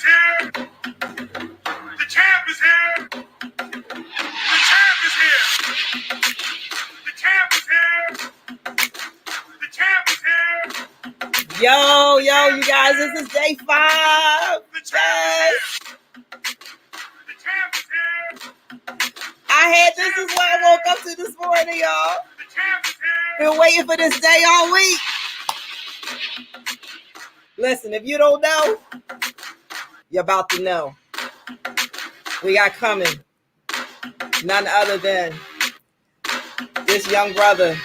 is here. The champ is here. The champ is here. The champ is here. The champ is here. Yo, you guys, this is day 5. The champ is here. The champ is here. This is what I woke up to this morning, y'all. The champ is here. Been waiting for this day all week. Listen, if you don't know, you're about to know. We got coming none other than this young brother.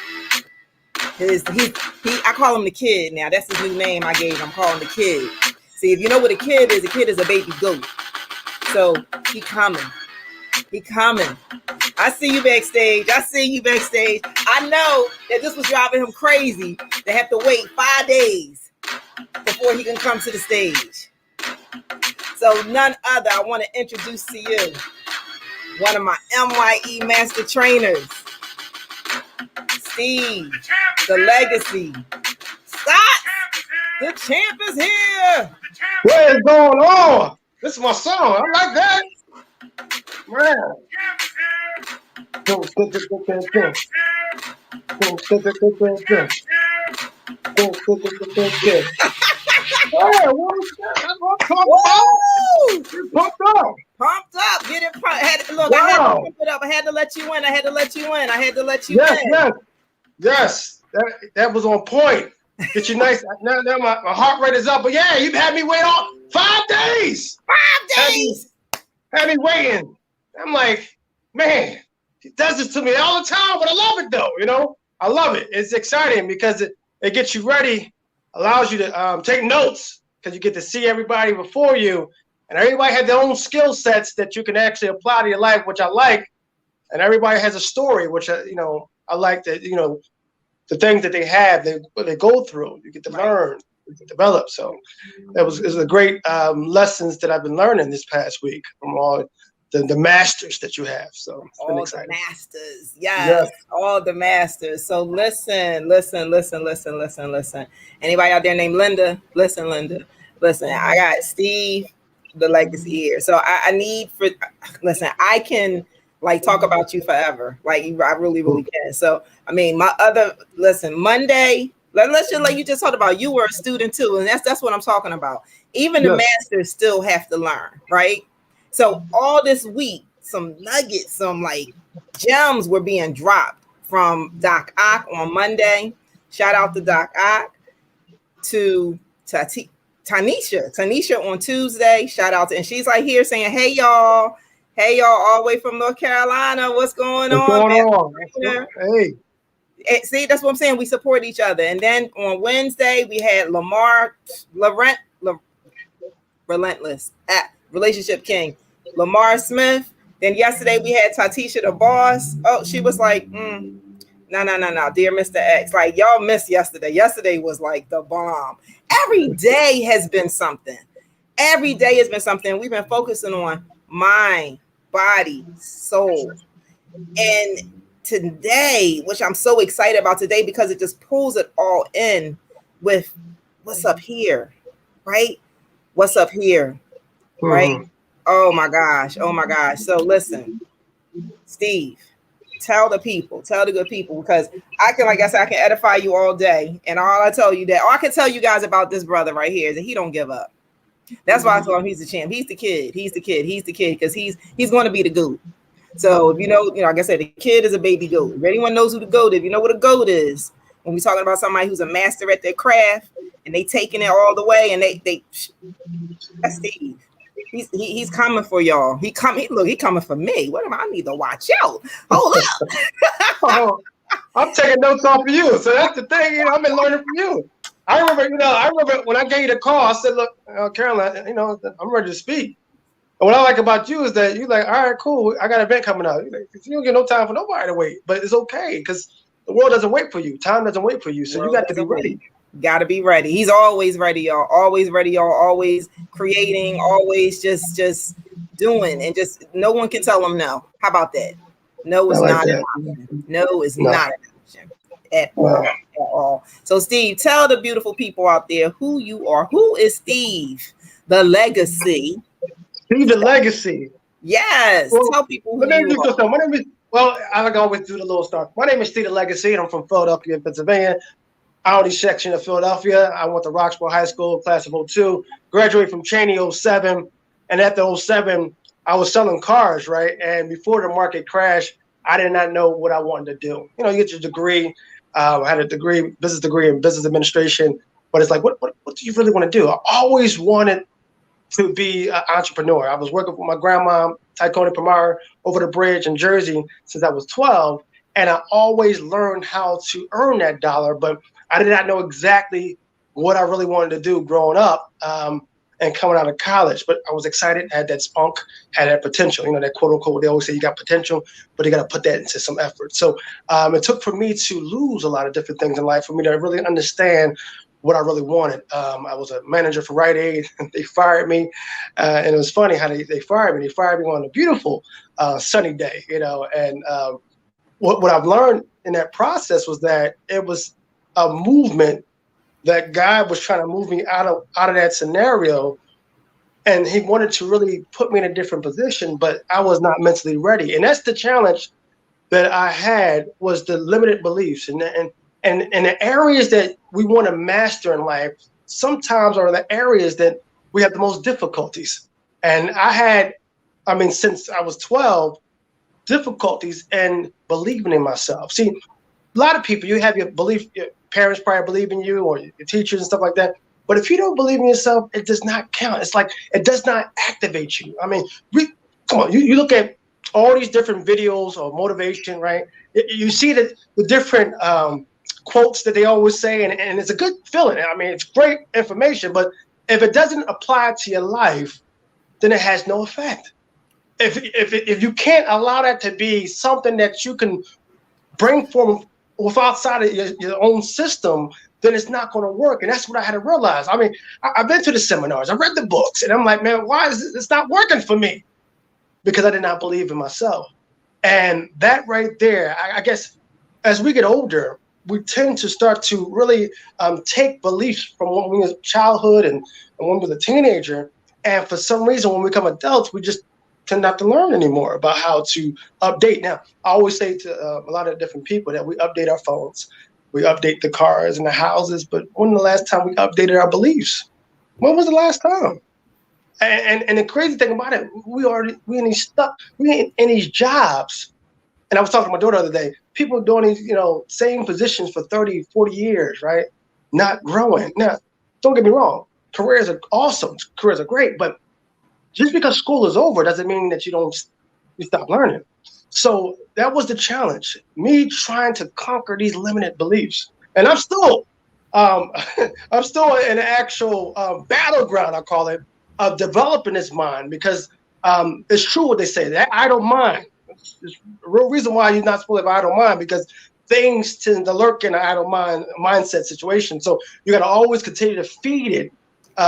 I call him the kid now. That's his new name I gave him. I'm calling the kid. See, if you know what a kid is a baby goat. So he coming. He coming. I see you backstage. I know that this was driving him crazy to have to wait 5 days before he can come to the stage. So none other, I want to introduce to you one of my MYE master trainers, Steve, the legacy. Stotts, the champ is here. What is going on? This is my song. I like that. Man. Pumped up. Get it pumped. Look, wow. I had to pump it up. I had to let you in. Yes. That was on point. Get you nice. Now my heart rate is up. But yeah, you had me wait on 5 days. 5 days. Had me waiting. I'm like, man, he does this to me all the time, but I love it though. You know, I love it. It's exciting because it gets you ready, allows you to take notes because you get to see everybody before you, and everybody has their own skill sets that you can actually apply to your life, which I like. And everybody has a story, which I like that. The things that they have, they go through. You get to learn, you get to develop. So it was a great lessons that I've been learning this past week from all the masters that you have. So it's been exciting. The masters, yes, all the masters. So listen. Anybody out there named Linda? Listen. I got Steve, the legacy here. So I need I can talk about you forever. I really can. So I mean, Monday. Let's just you just talked about. You were a student too, and that's what I'm talking about. Even the masters still have to learn, right? So all this week, some nuggets, some gems were being dropped from Doc Ock on Monday. Shout out to Doc Ock, to Tanisha on Tuesday. Shout out to, and she's here saying, hey y'all, all the way from North Carolina. What's going on? Hey. See, that's what I'm saying. We support each other. And then on Wednesday, we had Relentless at Relationship King, Lamar Smith. Then yesterday we had Tatisha the boss. Oh, she was like, no, dear Mr. X. Y'all missed yesterday. Yesterday was the bomb. Every day has been something. We've been focusing on mind, body, soul. And today, which I'm so excited about today because it just pulls it all in with what's up here, right? What's up here, right? Oh my gosh. So listen, Steve, tell the good people, because I can edify you all day. And all I can tell you guys about this brother right here is that he don't give up. That's why I told him he's the champ. He's the kid because he's going to be the GOAT. So if like I said, the kid is a baby goat. If anyone knows who the GOAT is, if you know what a GOAT is, when we're talking about somebody who's a master at their craft and they taking it all the way, and that's Steve. He's coming for y'all. He coming for me. What am I need to watch out? Hold up. I'm taking notes off of you. So that's the thing, I've been learning from you. I remember when I gave you the call, I said, look, Caroline, I'm ready to speak. And what I like about you is that you're like, all right, cool, I got an event coming up. You don't get no time for nobody to wait, but it's okay because the world doesn't wait for you. Time doesn't wait for you. So you got to be ready. Got to be ready. He's always ready, y'all. Always ready, y'all. Always creating, always just doing, and just no one can tell him no. How about that? No is not an option. No is not an option at all. So Steve, tell the beautiful people out there who you are. Who is Steve, The legacy. See the legacy. Yes. Well, Tell people who let me you introduce are. myself. My name is, well, I like always do the little start. My name is Steve the Legacy, and I'm from Philadelphia, Pennsylvania. Audi section of Philadelphia. I went to Roxborough High School, class of '02. Graduated from Cheney '07. And after '07, I was selling cars, right? And before the market crashed, I did not know what I wanted to do. You know, you get your degree. I had a degree, business degree in business administration. But it's like, what do you really want to do? I always wanted to be an entrepreneur. I was working with my grandma, Taikoni Pamara, over the bridge in Jersey since I was 12. And I always learned how to earn that dollar, but I did not know exactly what I really wanted to do growing up and coming out of college. But I was excited, had that spunk, had that potential, you know, that quote unquote, they always say you got potential, but you got to put that into some effort. So it took for me to lose a lot of different things in life for me to really understand what I really wanted. I was a manager for Rite Aid. They fired me. And it was funny how they fired me. They fired me on a beautiful sunny day, you know. And what I've learned in that process was that it was a movement that God was trying to move me out of that scenario. And he wanted to really put me in a different position, but I was not mentally ready. And that's the challenge that I had, was the limited beliefs. And the areas that we want to master in life sometimes are the areas that we have the most difficulties. And since I was 12, difficulties in believing in myself. See, a lot of people, you have your belief, your parents probably believe in you, or your teachers and stuff like that. But if you don't believe in yourself, it does not count. It's like it does not activate you. I mean, come on, you look at all these different videos of motivation, right? You see the different quotes that they always say, and it's a good feeling. I mean, it's great information, but if it doesn't apply to your life, then it has no effect. If you can't allow that to be something that you can bring from outside of your own system, then it's not going to work. And that's what I had to realize. I mean, I've been to the seminars, I read the books, and I'm like, man, why is it's not working for me? Because I did not believe in myself. And that right there, I guess, as we get older, we tend to start to really take beliefs from when we were childhood and when we were a teenager. And for some reason, when we become adults, we just tend not to learn anymore about how to update. Now, I always say to a lot of different people that we update our phones, we update the cars and the houses, but when the last time we updated our beliefs? When was the last time? And the crazy thing about it, we in these jobs. And I was talking to my daughter the other day, people doing these, same positions for 30, 40 years, right? Not growing. Now, don't get me wrong. Careers are awesome. Careers are great, but just because school is over doesn't mean that you stop learning. So that was the challenge, me trying to conquer these limited beliefs. And I'm still in an actual battleground, I call it, of developing this mind, because it's true what they say, that idle mind. There's a real reason why you're not supposed to have idle mind, because things tend to lurk in an idle mindset situation. So you got to always continue to feed it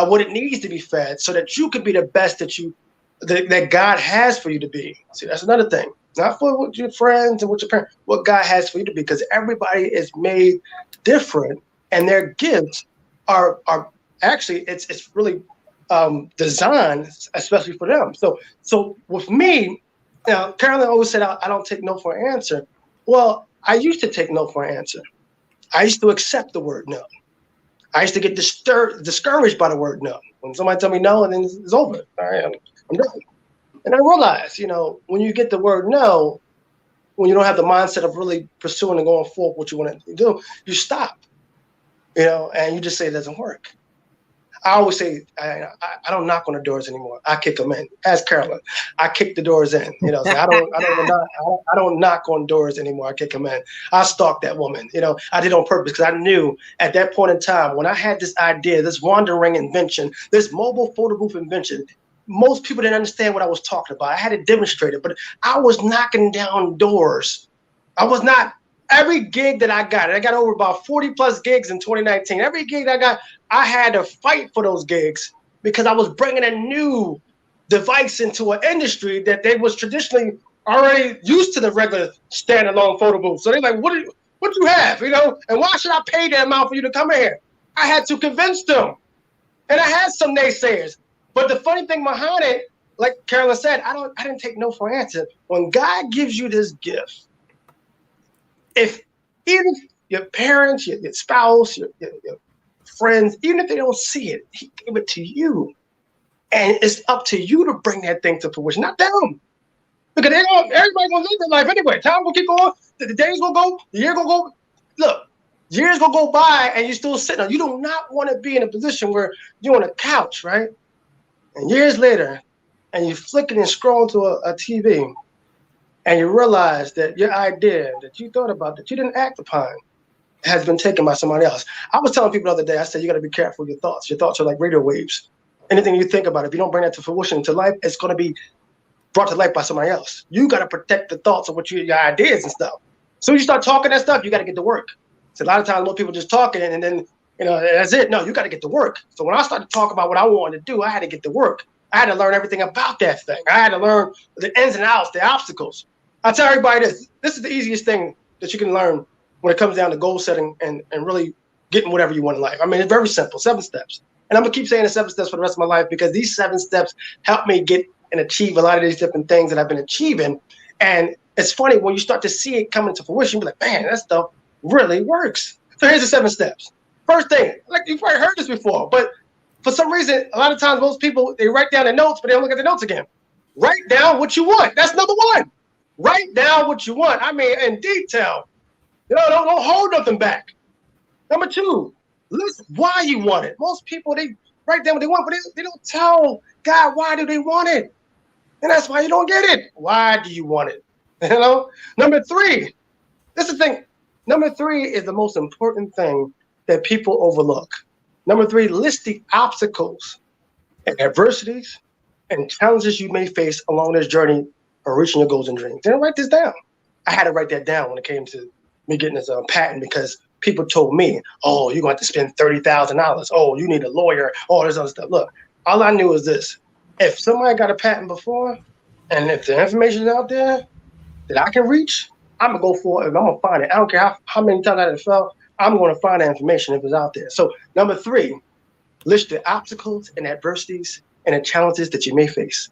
what it needs to be fed, so that you can be the best that God has for you to be. See, that's another thing. Not for your friends and what your parents, what God has for you to be, because everybody is made different, and their gifts are actually it's really designed especially for them. So with me, now, Carolyn always said I don't take no for an answer. Well, I used to take no for an answer. I used to accept the word no. I used to get discouraged by the word no. When somebody tell me no, and then it's over. All right, I'm done. And I realized, when you get the word no, when you don't have the mindset of really pursuing and going forward what you want to do, you stop. And you just say it doesn't work. I always say I don't knock on the doors anymore. I kick them in. Ask Carolyn. I kick the doors in. So I don't knock on doors anymore. I kick them in. I stalked that woman. I did it on purpose, because I knew at that point in time, when I had this idea, this wandering invention, this mobile photo booth invention, most people didn't understand what I was talking about. I had to demonstrate it, but I was knocking down doors. I was not. Every gig that I got over about 40 plus gigs in 2019. Every gig that I got, I had to fight for those gigs, because I was bringing a new device into an industry that they was traditionally already used to the regular standalone photo booth. So they're like, what do you have? And why should I pay that amount for you to come in here? I had to convince them. And I had some naysayers. But the funny thing behind it, like Carolyn said, I didn't take no for an answer. When God gives you this gift, if even your parents, your spouse, your friends, even if they don't see it, He gave it to you. And it's up to you to bring that thing to fruition, not them. Because everybody's gonna live their life anyway. Time will keep going, the days will go, the year gonna go. Look, years gonna go by and you're still sitting on. You do not want to be in a position where you're on a couch, right? And years later, and you're flicking and scrolling to a TV, and you realize that your idea that you thought about, that you didn't act upon, has been taken by somebody else. I was telling people the other day, I said, you got to be careful with your thoughts. Your thoughts are like radio waves. Anything you think about, if you don't bring that to fruition, to life, it's going to be brought to life by somebody else. You got to protect the thoughts of what your ideas and stuff. So you start talking that stuff, you got to get to work. So a lot of times, most people just talking and then, that's it. No, you got to get to work. So when I started to talk about what I wanted to do, I had to get to work. I had to learn everything about that thing. I had to learn the ins and outs, the obstacles. I tell everybody this is the easiest thing that you can learn when it comes down to goal setting and really getting whatever you want in life. I mean, it's very simple, 7 steps. And I'm going to keep saying the 7 steps for the rest of my life because these 7 steps help me get and achieve a lot of these different things that I've been achieving. And it's funny when you start to see it come into fruition, you're like, man, that stuff really works. So here's the 7 steps. First thing, like you've probably heard this before, but for some reason, a lot of times most people, they write down their notes, but they don't look at the notes again. Write down what you want. That's number 1. Write down what you want. I mean, in detail. Don't hold nothing back. Number 2, list why you want it. Most people, they write down what they want, but they don't tell God why do they want it. And that's why you don't get it. Why do you want it? Number 3, this is the thing. Number 3 is the most important thing that people overlook. Number 3, list the obstacles and adversities and challenges you may face along this journey of reaching your goals and dreams. Then write this down. I had to write that down when it came to me getting this patent because people told me, oh, you're going to have to spend $30,000. Oh, you need a lawyer. All this other stuff. Look, all I knew is this. If somebody got a patent before and if the information is out there that I can reach, I'm going to go for it and I'm going to find it. I don't care how many times I fell. I'm going to find that information if it's out there. So number 3, list the obstacles and adversities and the challenges that you may face.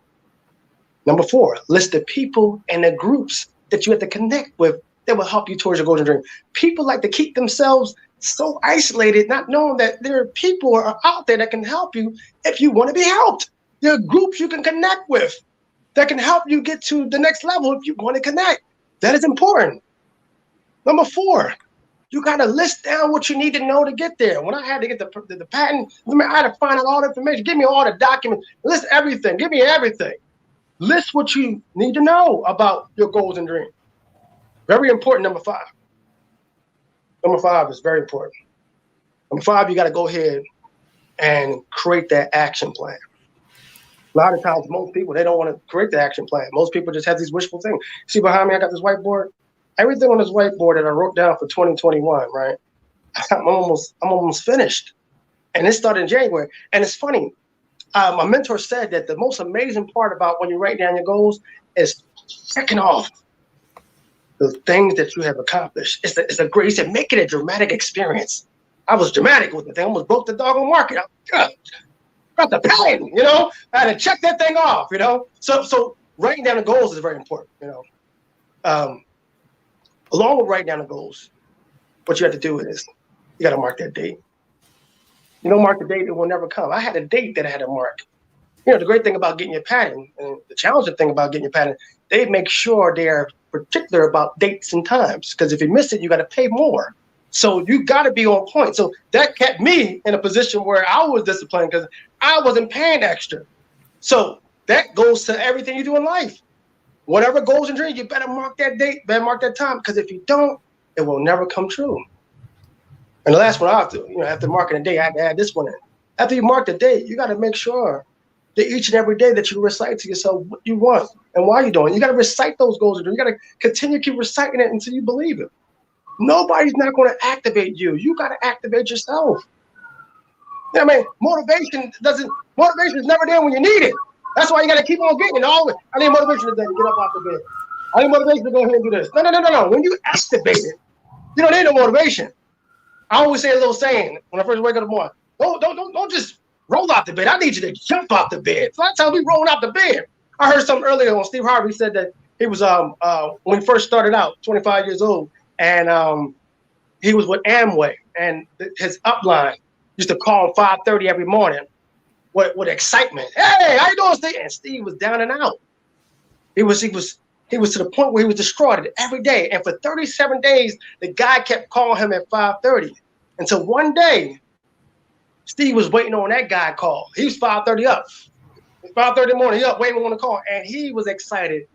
Number 4, list the people and the groups that you have to connect with that will help you towards your goals and dreams. People like to keep themselves so isolated, not knowing that there are people are out there that can help you if you want to be helped. There are groups you can connect with that can help you get to the next level if you want to connect. That is important. Number 4, you got to list down what you need to know to get there. When I had to get the patent, I had to find out all the information. Give me all the documents. List everything. Give me everything. List what you need to know about your goals and dreams. Very important, number 5. Number 5 is very important. Number 5, you got to go ahead and create that action plan. A lot of times, most people, they don't want to create the action plan. Most people just have these wishful things. See behind me, I got this whiteboard. Everything on this whiteboard that I wrote down for 2021, right? I'm almost finished. And it started in January. And it's funny. My mentor said that the most amazing part about when you write down your goals is checking off the things that you have accomplished. It's a great, he said, make it a dramatic experience. I was dramatic with the thing. I almost broke the doggone market. Got the patent, I had to check that thing off, So writing down the goals is very important, Along with writing down the goals, what you have to do is you got to mark that date. You don't mark the date, it will never come. I had a date that I had to mark. The great thing about getting your patent, and the challenging thing about getting your patent, they make sure they're particular about dates and times. Because if you miss it, you got to pay more. So you got to be on point. So that kept me in a position where I was disciplined because I wasn't paying extra. So that goes to everything you do in life. Whatever goals and dreams, you better mark that date, better mark that time. Because if you don't, it will never come true. And the last one I have to, after marking the date, I had to add this one in. After you mark the date, you got to make sure that each and every day that you recite to yourself what you want and why you're doing it. You got to recite those goals. You got to continue to keep reciting it until you believe it. Nobody's not going to activate you. You got to activate yourself. Motivation is never there when you need it. That's why you got to keep on getting it. Always, I need motivation today to get up off the bed. I need motivation to go ahead and do this. No. When you activate it, you don't need no motivation. I always say a little saying when I first wake up in the morning. Don't just roll out the bed. I need you to jump out the bed. So I tell me rolling out the bed. I heard something earlier on Steve Harvey said that he was when he first started out, 25 years old, and he was with Amway, and his upline used to call him 5:30 every morning with excitement. Hey, how you doing, Steve? And Steve was down and out. He was to the point where he was destroyed every day. And for 37 days, the guy kept calling him at 5:30 until one day, Steve was waiting on that guy call. He was 5:30 up. 5:30 in the morning, he up waiting on the call. And he was excited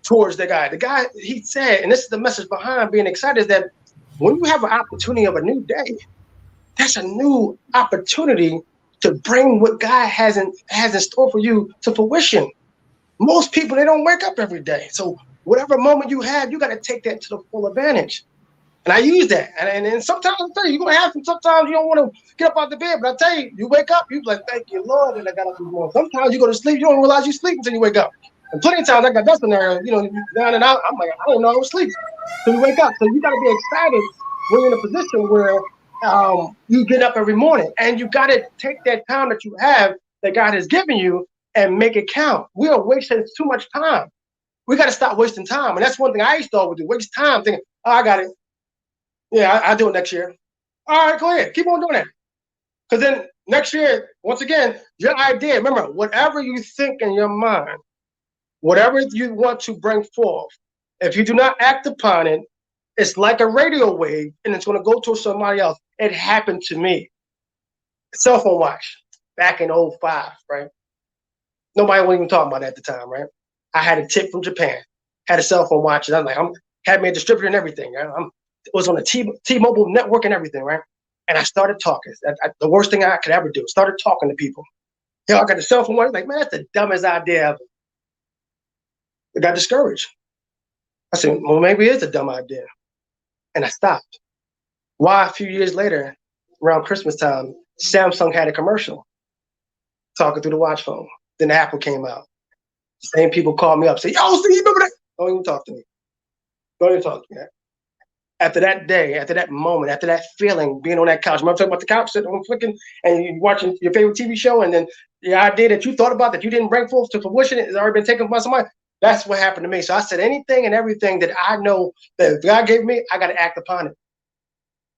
towards the guy. The guy, he said, and this is the message behind being excited, is that when you have an opportunity of a new day, that's a new opportunity to bring what God has in store for you to fruition. Most people, they don't wake up every day. So whatever moment you have, you got to take that to the full advantage. And I use that. And sometimes I tell you, you're going to have sometimes you don't want to get up out the bed. But I tell you, you wake up, you're like, thank you, Lord, and I got up this morning. Sometimes you go to sleep, you don't realize you sleep until you wake up. And plenty of times I got that scenario, down and out. I'm like, I didn't know I was asleep. So you wake up. So you got to be excited when you're in a position where you get up every morning. And you got to take that time that you have, that God has given you, and make it count. We are wasting too much time. We got to stop wasting time. And that's one thing I used to always do, waste time thinking, oh, I got it. Yeah, I'll do it next year. All right, go ahead. Keep on doing that. Because then next year, once again, your idea, remember, whatever you think in your mind, whatever you want to bring forth, if you do not act upon it, it's like a radio wave and it's going to go to somebody else. It happened to me. Cell phone watch back in 05, right? Nobody wasn't even talking about it at the time, right? I had a tip from Japan, had a cell phone watch, and I'm like, had me a distributor and everything. Right? It was on the T-Mobile network and everything, right? And I started talking. The worst thing I could ever do, started talking to people. I got the cell phone watch, like, man, that's the dumbest idea ever. I got discouraged. I said, well, maybe it's a dumb idea. And I stopped. Why? A few years later, around Christmas time, Samsung had a commercial talking through the watch phone. Then Apple came out. The same people called me up, say, yo, Steve, you remember that? Don't even talk to me. Don't even talk to me. After that day, after that moment, after that feeling, being on that couch, remember talking about the couch, sitting on flicking, and you're watching your favorite TV show, and then the idea that you thought about that you didn't bring forth to fruition, it has already been taken by somebody. That's what happened to me. So I said, anything and everything that I know that God gave me, I got to act upon it.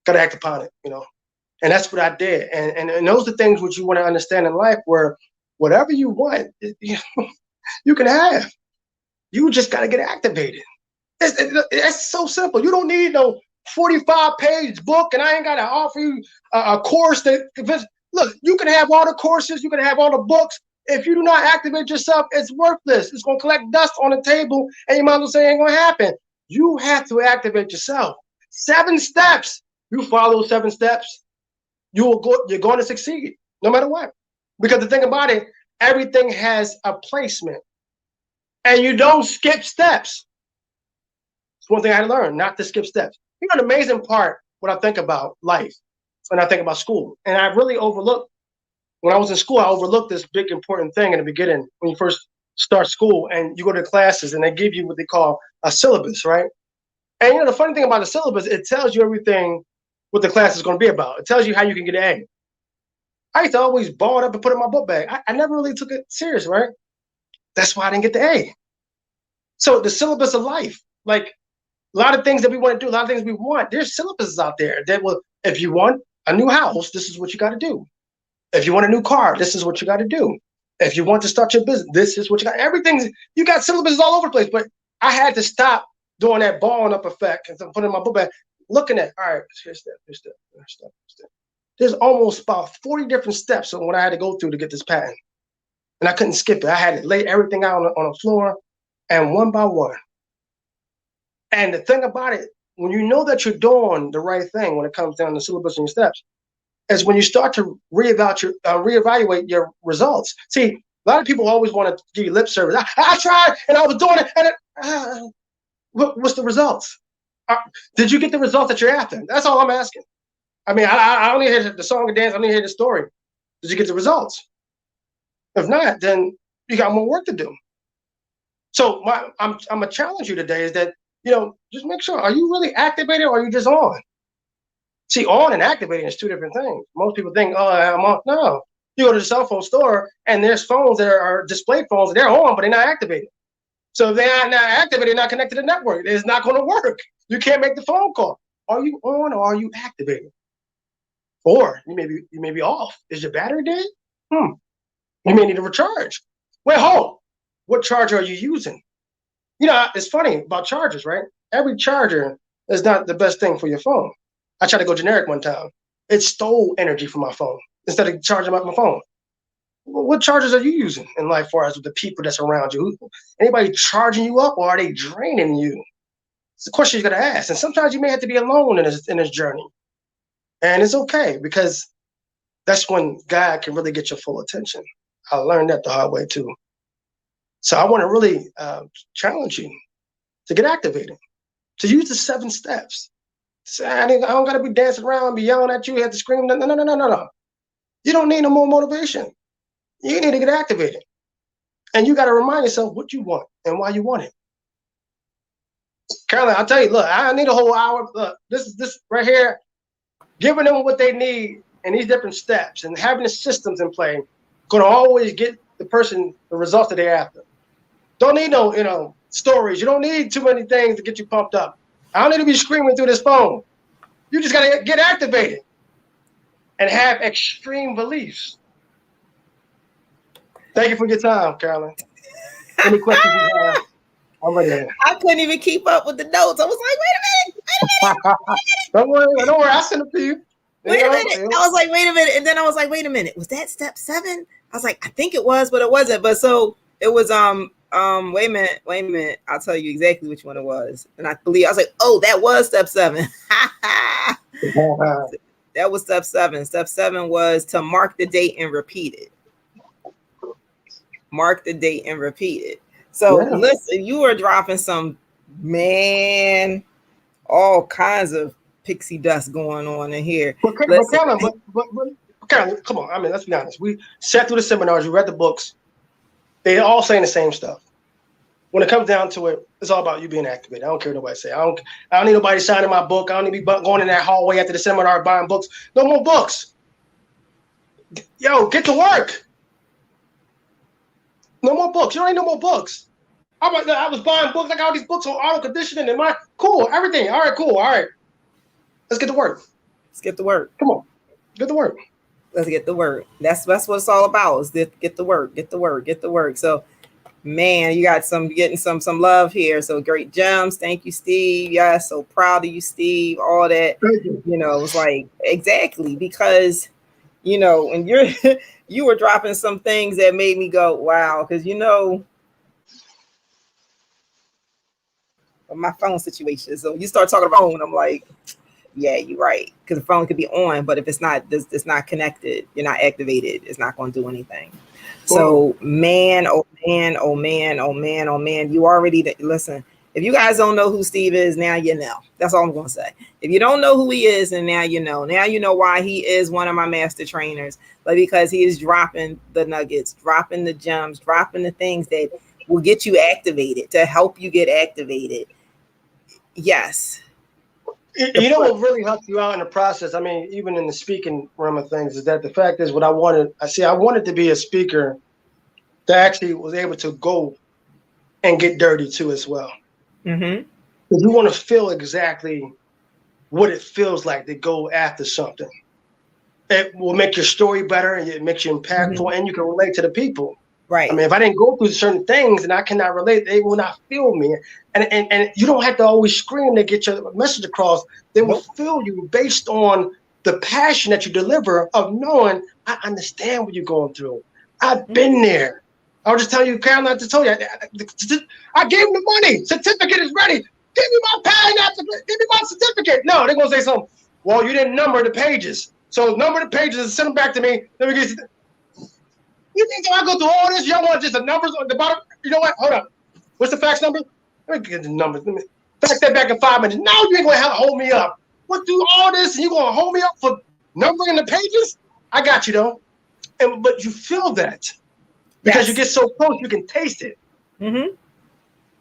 Got to act upon it, And that's what I did. And those are things which you want to understand in life, where whatever you want, you can have. You just got to get activated. It's so simple. You don't need no 45-page book, and I ain't got to offer you a course look, you can have all the courses, you can have all the books. If you do not activate yourself, it's worthless. It's going to collect dust on the table, and you might as well say it ain't going to happen. You have to activate yourself. 7 steps. You follow 7 steps, you're going to succeed no matter what. Because the thing about it, everything has a placement, and you don't skip steps. It's one thing I had to learn, not to skip steps. The amazing part, when I think about life, when I think about school, and I really overlooked, when I was in school, I overlooked this big important thing in the beginning when you first start school and you go to classes and they give you what they call a syllabus, right? And the funny thing about the syllabus, it tells you everything what the class is going to be about. It tells you how you can get an A. I used to always ball it up and put it in my book bag. I never really took it serious, right? That's why I didn't get the A. So the syllabus of life, like a lot of things that we want to do, a lot of things we want, there's syllabuses out there that will, if you want a new house, this is what you got to do. If you want a new car, this is what you got to do. If you want to start your business, this is what you got. Everything's, you got syllabuses all over the place, but I had to stop doing that balling up effect and putting in my book bag, looking at, all right, here's step, here's step, here's step, here's step. There's almost about 40 different steps on what I had to go through to get this patent. And I couldn't skip it. I had to lay everything out on the floor, and one by one. And the thing about it, when you know that you're doing the right thing when it comes down to syllabus and your steps, is when you start to reevaluate your results. See, a lot of people always want to give you lip service. I tried and I was doing it, and what's the results? Did you get the results that you're after? That's all I'm asking. I mean, I only hear the song and dance. I only hear the story. Did you get the results? If not, then you got more work to do. So I'm gonna challenge you today is that, just make sure, are you really activated or are you just on? See, on and activating is 2 different things. Most people think, oh, I'm on. No, You go to the cell phone store, and there's phones that are display phones, and they're on, but they're not activated. So if they're not activated, not connected to the network. It's not going to work. You can't make the phone call. Are you on or are you activated? Or you may be off. Is your battery dead? You may need to recharge. Wait, hold. What charger are you using? You know, it's funny about chargers, right? Every charger is not the best thing for your phone. I tried to go generic one time. It stole energy from my phone instead of charging up my phone. What chargers are you using in life for as with the people that's around you? Anybody charging you up or are they draining you? It's the question you got to ask. And sometimes you may have to be alone in this journey. And it's okay because that's when God can really get your full attention. I learned that the hard way too. So I want to really challenge you to get activated, to use the 7 steps. Say, I don't got to be dancing around, be yelling at you, you have to scream. No. You don't need no more motivation. You need to get activated. And you got to remind yourself what you want and why you want it. Carolyn, I'll tell you, look, I need a whole hour. Look, this right here, giving them what they need in these different steps and having the systems in play, going to always get the person the results that they're after. Don't need no, stories. You don't need too many things to get you pumped up. I don't need to be screaming through this phone. You just got to get activated and have extreme beliefs. Thank you for your time, Carolyn. Any questions you have? I'm ready. I couldn't even keep up with the notes. I was like, wait a minute. Don't worry. I'll send it to you. Wait a minute. I was like, wait a minute. And then I was like, wait a minute. Was that step 7? I was like, I think it was, but it wasn't. But so it was, wait a minute. I'll tell you exactly which one it was. And I was like, oh, that was step 7. That was step 7. Step 7 was to mark the date and repeat it. Mark the date and repeat it. So listen, you are dropping some, man, all kinds of pixie dust going on in here. But Carolyn, come on. I mean, let's be honest. We sat through the seminars. We read the books. They all saying the same stuff. When it comes down to it, it's all about you being activated. I don't care what nobody say. I don't need nobody signing my book. I don't need to be going in that hallway after the seminar buying books. No more books. Yo, get to work. No more books. You don't need no more books. I was buying books. I got all these books on auto conditioning and cool, everything. All right, cool. All right. Let's get to work. Let's get to work. Come on. Get to work. Let's get to work. That's what it's all about. Is get to work. Get to work. Get to work. So, man, you got getting some love here. So great gems. Thank you, Steve. Yeah, so proud of you, Steve. All that. Thank you. It was like exactly because and you were dropping some things that made me go, wow, because my phone situation. So you start talking about phone, I'm like, yeah, you're right. Because the phone could be on, but if it's not connected, you're not activated, it's not going to do anything. Cool. So man, you already listen. If you guys don't know who Steve is, now you know. That's all I'm going to say. If you don't know who he is, and now you know. Now you know why he is one of my master trainers. But because he is dropping the nuggets, dropping the gems, dropping the things that will get you activated, to help you get activated. Yes. You know what really helped you out in the process? I mean, even in the speaking realm of things, is that the fact is I wanted to be a speaker that actually was able to go and get dirty too as well. Mm-hmm. Because you want to feel exactly what it feels like to go after something. It will make your story better, and it makes you impactful, and you can relate to the people. Right. I mean, if I didn't go through certain things and I cannot relate, they will not feel me. And you don't have to always scream to get your message across. They will feel you based on the passion that you deliver of knowing, I understand what you're going through. I've been there. I was just telling you, Carolyn, I just told you, I gave them the money. Certificate is ready. Give me my pad. Give me my certificate. No, they're going to say something. Well, you didn't number the pages. So number the pages and send them back to me. Let me get you think I go through all this? Y'all want just the numbers on the bottom? You know what? Hold up. What's the fax number? Let me get the numbers. Let me fax that back in 5 minutes. No, you ain't going to have to hold me up. What do all this and you going to hold me up for numbering the pages? I got you, though. But you feel that. Because you get so close, you can taste it. Mm-hmm.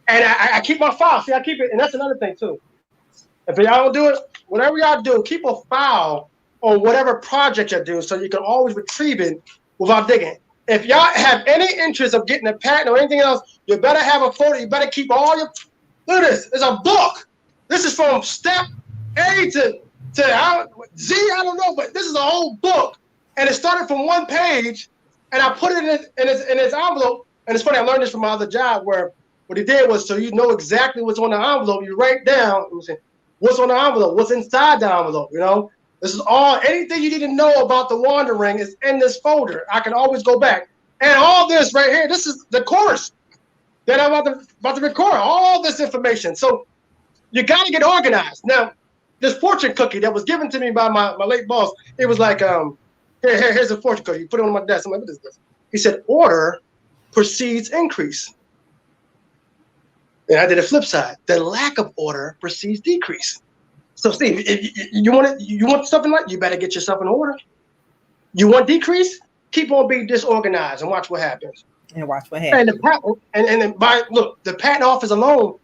And I keep my file. See, I keep it. And that's another thing, too. If y'all don't do it, whatever y'all do, keep a file on whatever project you do so you can always retrieve it without digging. If y'all have any interest of getting a patent or anything else, you better have a photo. You better keep all your. Look at this. It's a book. This is from step A to Z. I don't know, but this is a whole book, and it started from one page, and I put it in its envelope. And it's funny. I learned this from my other job, where what he did was, so you know exactly what's on the envelope. You write down what's on the envelope, what's inside the envelope. You know, this is all. Anything you need to know about the wandering is in this folder. I can always go back. And all this right here, this is the course that I'm about to record. All this information. So you got to get organized. Now, this fortune cookie that was given to me by my late boss, it was like, here's a fortune cookie. You put it on my desk. I'm like, what is this? He said, order precedes increase. And I did a flip side. The lack of order precedes decrease. So, Steve, if you want something like, you better get yourself in order. You want decrease? Keep on being disorganized and watch what happens. And watch what happens. And the patent, and then the patent office alone,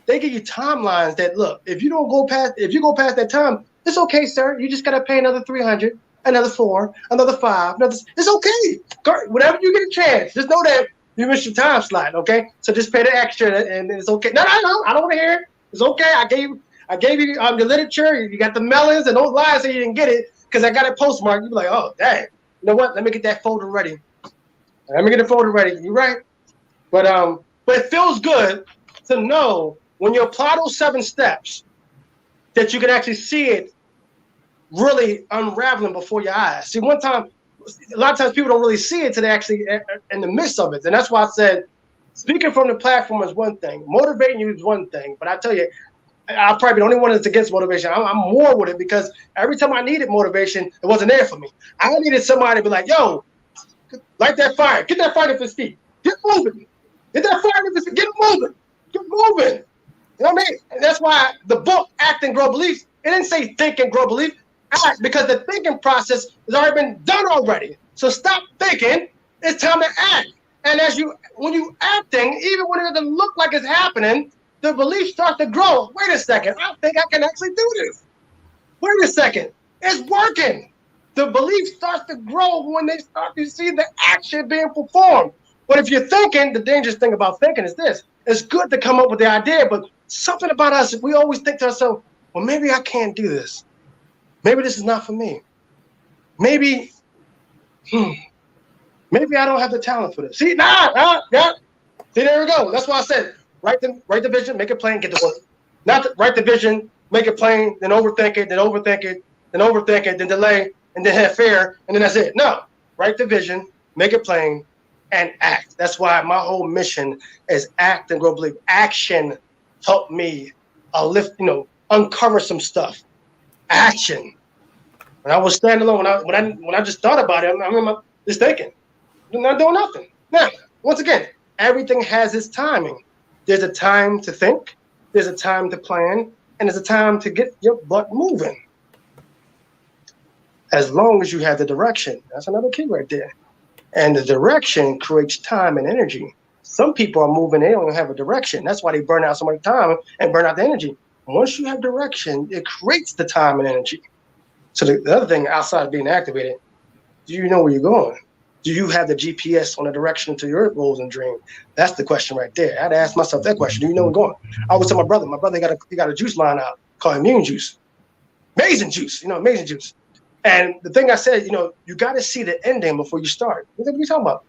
they give you timelines that look, if you go past that time, it's okay, sir. You just gotta pay another 300, another 4, another 5, it's okay. Whenever you get a chance, just know that you missed your time slot, okay? So just pay the extra and it's okay. No, I don't want to hear it. It's okay. I gave you the literature, you got the melons, and don't lie so you didn't get it because I got it postmarked. You be like, oh dang. You know what? Let me get that folder ready. You're right. But it feels good to know when you apply those 7 steps that you can actually see it really unraveling before your eyes. See, a lot of times people don't really see it until they actually in the midst of it. And that's why I said, speaking from the platform is one thing, motivating you is one thing. But I tell you, I'll probably be the only one that's against motivation. I'm more with it because every time I needed motivation, it wasn't there for me. I needed somebody to be like, yo, light that fire. Get that fire to his feet. Get moving. Get that fire to his feet. Get moving. Get moving. You know what I mean? And that's why the book, Act and Grow Beliefs, it didn't say think and grow belief. Act, because the thinking process has already been done already. So stop thinking. It's time to act. And when you acting, even when it doesn't look like it's happening, the belief starts to grow. Wait a second. I think I can actually do this. Wait a second. It's working. The belief starts to grow when they start to see the action being performed. But if you're thinking, the dangerous thing about thinking is this. It's good to come up with the idea, but something about us, we always think to ourselves, well, maybe I can't do this. Maybe this is not for me. Maybe I don't have the talent for this. See, yeah. See, there we go. That's why I said, write the vision, make it plain, get to work. Not to write the vision, make it plain, then overthink it, then overthink it, then delay, and then have fear, and then that's it. No, write the vision, make it plain, and act. That's why my whole mission is act and grow belief. Action helped me uncover some stuff. Action. When I was standing alone, when I just thought about it, I remember just thinking, I'm not doing nothing. Now, once again, everything has its timing. There's a time to think, there's a time to plan, and there's a time to get your butt moving. As long as you have the direction. That's another key right there. And the direction creates time and energy. Some people are moving, they don't have a direction. That's why they burn out so much time and burn out the energy. Once you have direction, it creates the time and energy. So the other thing outside of being activated, do you know where you're going? Do you have the GPS on the direction to your goals and dreams? That's the question right there. I had to ask myself that question. Do you know where you're going? I always tell my brother he got a juice line out called Immune Juice. Amazing juice, amazing juice. And the thing I said, you got to see the ending before you start. What are you talking about?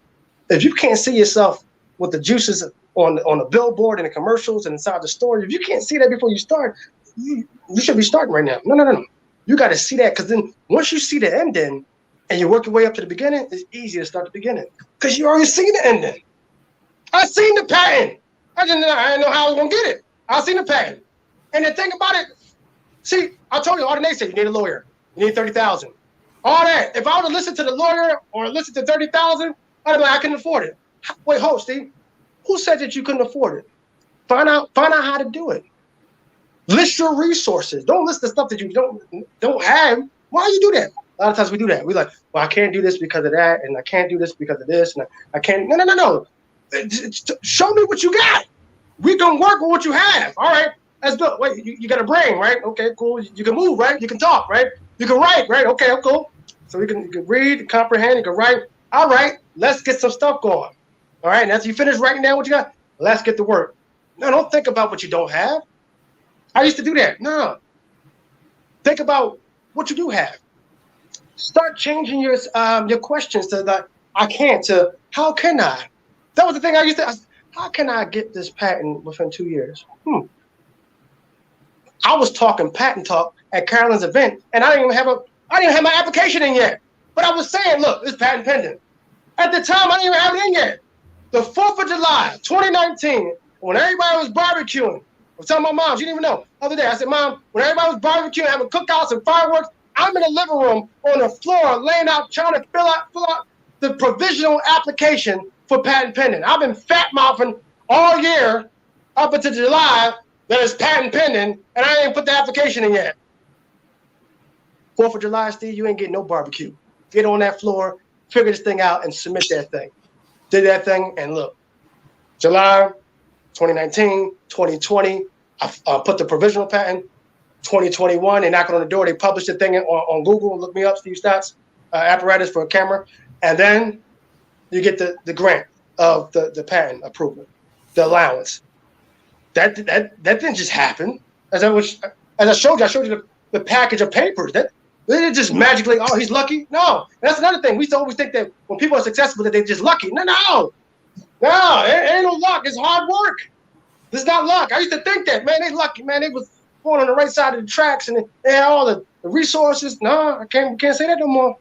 If you can't see yourself with the juices on the billboard and the commercials and inside the store, if you can't see that before you start, you should be starting right now. No. You got to see that, because then once you see the ending and you work your way up to the beginning, it's easy to start the beginning because you already seen the ending. I seen the patent. I didn't know how I was going to get it. I seen the patent. And the thing about it, see, I told you all the naysayers, you need a lawyer. You need 30,000. All that. If I would have listened to the lawyer or listened to 30,000, I'd be like, I couldn't afford it. Wait, hold, Steve. Who said that you couldn't afford it? Find out how to do it. List your resources. Don't list the stuff that you don't have. Why you do that? A lot of times we do that. We're like, well, I can't do this because of that, and I can't do this because of this, and I can't. No. Show me what you got. We can work with what you have. All right, let's go. Wait, you got a brain, right? Okay, cool. You can move, right? You can talk, right? You can write, right? Okay, cool. So you can read, comprehend, you can write. All right, let's get some stuff going. All right, and after you finish writing down what you got, let's get to work. No, don't think about what you don't have. I used to do that. No, think about what you do have. Start changing your questions to the I can't to how can I? That was the thing I used to ask. How can I get this patent within 2 years? I was talking patent talk at Carolyn's event, and I didn't even have my application in yet. But I was saying, look, it's patent pending. At the time, I didn't even have it in yet. The 4th of July, 2019, when everybody was barbecuing, I was telling my mom, she didn't even know. The other day, I said, Mom, when everybody was barbecuing, having cookouts and fireworks, I'm in the living room on the floor, laying out, trying to fill out the provisional application for patent pending. I've been fat mouthing all year up until July that it's patent pending, and I ain't put the application in yet. 4th of July, Steve, you ain't getting no barbecue. Get on that floor, figure this thing out, and submit that thing. Did that thing, and look, July 2019, 2020, I put the provisional patent. 2021, they knocked on the door. They published the thing on Google. Look me up, Steve Stotts, apparatus for a camera. And then you get the grant of the patent approval, the allowance. That didn't just happen. As I showed you the package of papers. That they didn't just magically, oh, he's lucky. No, that's another thing. We used to always think that when people are successful, that they're just lucky. No, it ain't no luck. It's hard work. This is not luck. I used to think that, man, they lucky, man. They was born on the right side of the tracks and they had all the resources. No, we can't say that no more.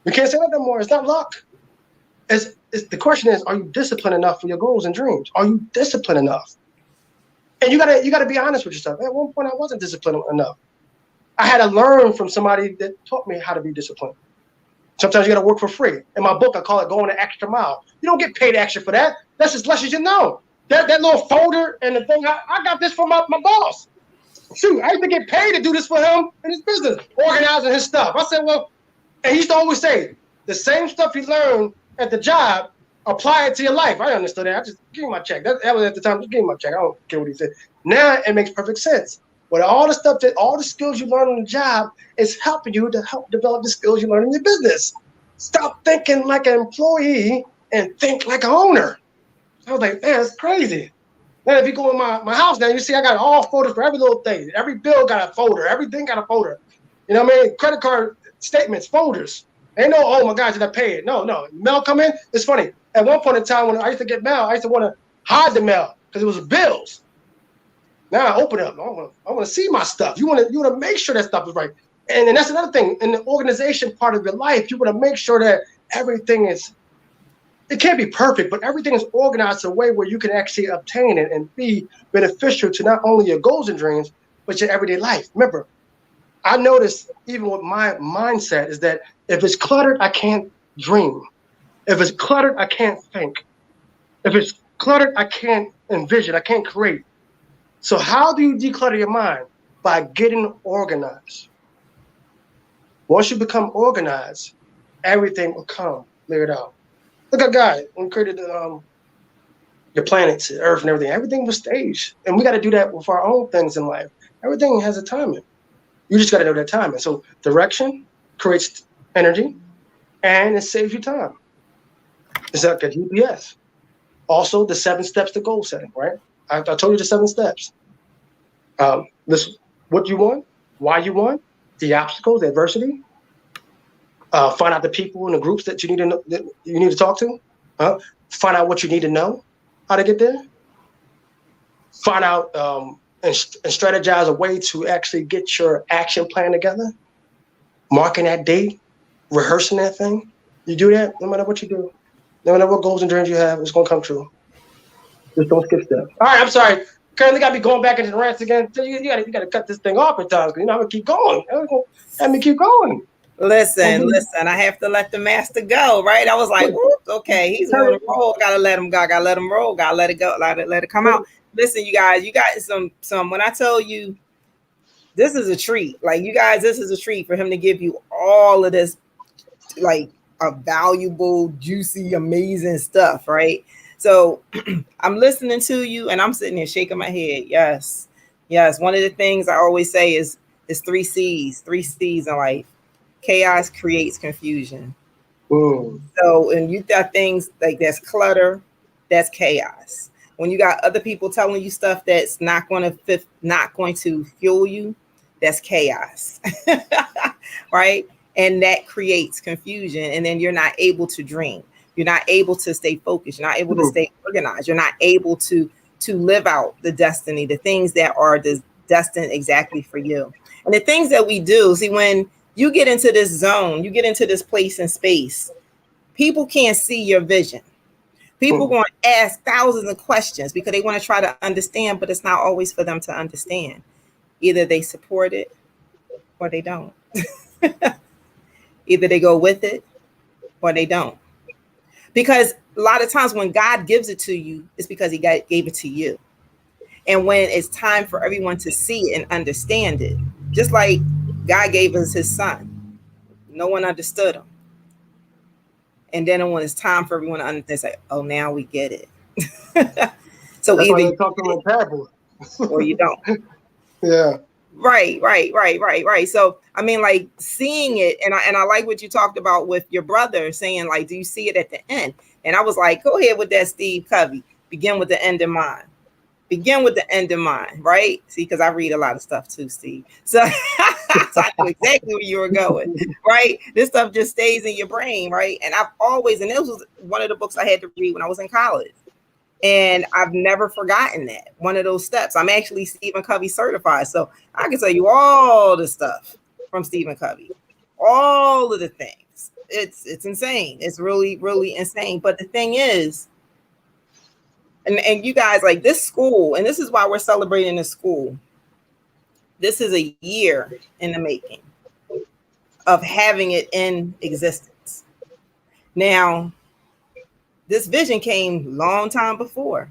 We can't say that no more. It's not luck. The question is, are you disciplined enough for your goals and dreams? Are you disciplined enough? And you gotta be honest with yourself. At one point, I wasn't disciplined enough. I had to learn from somebody that taught me how to be disciplined. Sometimes you gotta work for free. In my book, I call it going the extra mile. You don't get paid extra for that. That's as less as you know. That little folder and the thing, I got this from my boss. Shoot, I used to get paid to do this for him in his business, organizing his stuff. I said, well, and he used to always say, the same stuff you learned at the job, apply it to your life. I understood that. I just give him my check. That was at the time, just give him my check. I don't care what he said. Now it makes perfect sense. But all the skills you learn on the job is helping you to help develop the skills you learn in your business. Stop thinking like an employee and think like an owner. I was like, man, that's crazy. Now, if you go in my house now, you see I got all folders for every little thing. Every bill got a folder. Everything got a folder. You know what I mean? Credit card statements, folders. Ain't no, oh my God, did I pay it? No. Mail come in. It's funny. At one point in time when I used to get mail, I used to want to hide the mail because it was bills. Now I open it up. I want to see my stuff. You want to make sure that stuff is right. And that's another thing. In the organization part of your life, you want to make sure that everything is, it can't be perfect, but everything is organized in a way where you can actually obtain it and be beneficial to not only your goals and dreams, but your everyday life. Remember, I noticed even with my mindset is that if it's cluttered, I can't dream. If it's cluttered, I can't think. If it's cluttered, I can't envision. I can't create. So how do you declutter your mind? By getting organized. Once you become organized, everything will come cleared out. Look at God when he created the planets, the earth, and everything. Everything was staged. And we got to do that with our own things in life. Everything has a timing. You just got to know that timing. So direction creates energy, and it saves you time. It's like a GPS. Also, the 7 steps to goal setting, right? I told you the 7 steps. This, what you want, why you want, the obstacles, the adversity. Find out the people and the groups that you need to know, that you need to talk to. Find out what you need to know, how to get there. Find out and strategize a way to actually get your action plan together. Marking that date, rehearsing that thing. You do that, no matter what you do, no matter what goals and dreams you have, it's gonna come true. Just don't skip steps. All right, I'm sorry. Currently got me going back into the rants again. So you gotta cut this thing off at times, because I'm gonna keep going. Let me keep going. Listen, I have to let the master go, right? I was like, okay, he's on the roll. Gotta let him go. Gotta let him roll. Gotta let it go. Let it come out. Listen, you guys, you got some. When I tell you, this is a treat. Like, you guys, this is a treat for him to give you all of this, like, a valuable, juicy, amazing stuff, right? So I'm listening to you, and I'm sitting here shaking my head. Yes. One of the things I always say is 3 C's in life. Chaos creates confusion. So, and you got things like that's clutter, that's chaos. When you got other people telling you stuff that's not going to fuel you, that's chaos. Right? And that creates confusion, and then you're not able to dream. You're not able to stay focused. You're not able to stay organized. You're not able to live out the destiny, the things that are destined exactly for you. And the things that we do, see, when you get into this zone, you get into this place and space, people can't see your vision. People going to ask thousands of questions because they want to try to understand, but it's not always for them to understand. Either they support it or they don't. Either they go with it or they don't. Because a lot of times when God gives it to you, it's because he gave it to you. And when it's time for everyone to see it and understand it, just like God gave us his son, no one understood him. And then when it's time for everyone to understand, it's like, oh, now we get it. So that's either why they talk in parable, or you don't. Yeah. Right. So I mean, like seeing it, and I like what you talked about with your brother saying, like, do you see it at the end? And I was like, go ahead with that, Steve Covey. Begin with the end in mind. Begin with the end in mind, right? See, because I read a lot of stuff too, Steve. So, so I knew exactly where you were going, right? This stuff just stays in your brain, right? And I've always, and this was one of the books I had to read when I was in college. And I've never forgotten that. One of those steps. I'm actually Stephen Covey certified. So I can tell you all the stuff from Stephen Covey. All of the things. It's insane. It's really, really insane. But the thing is, and you guys, like this school, and this is why we're celebrating this school. This is a year in the making of having it in existence. Now, this vision came long time before.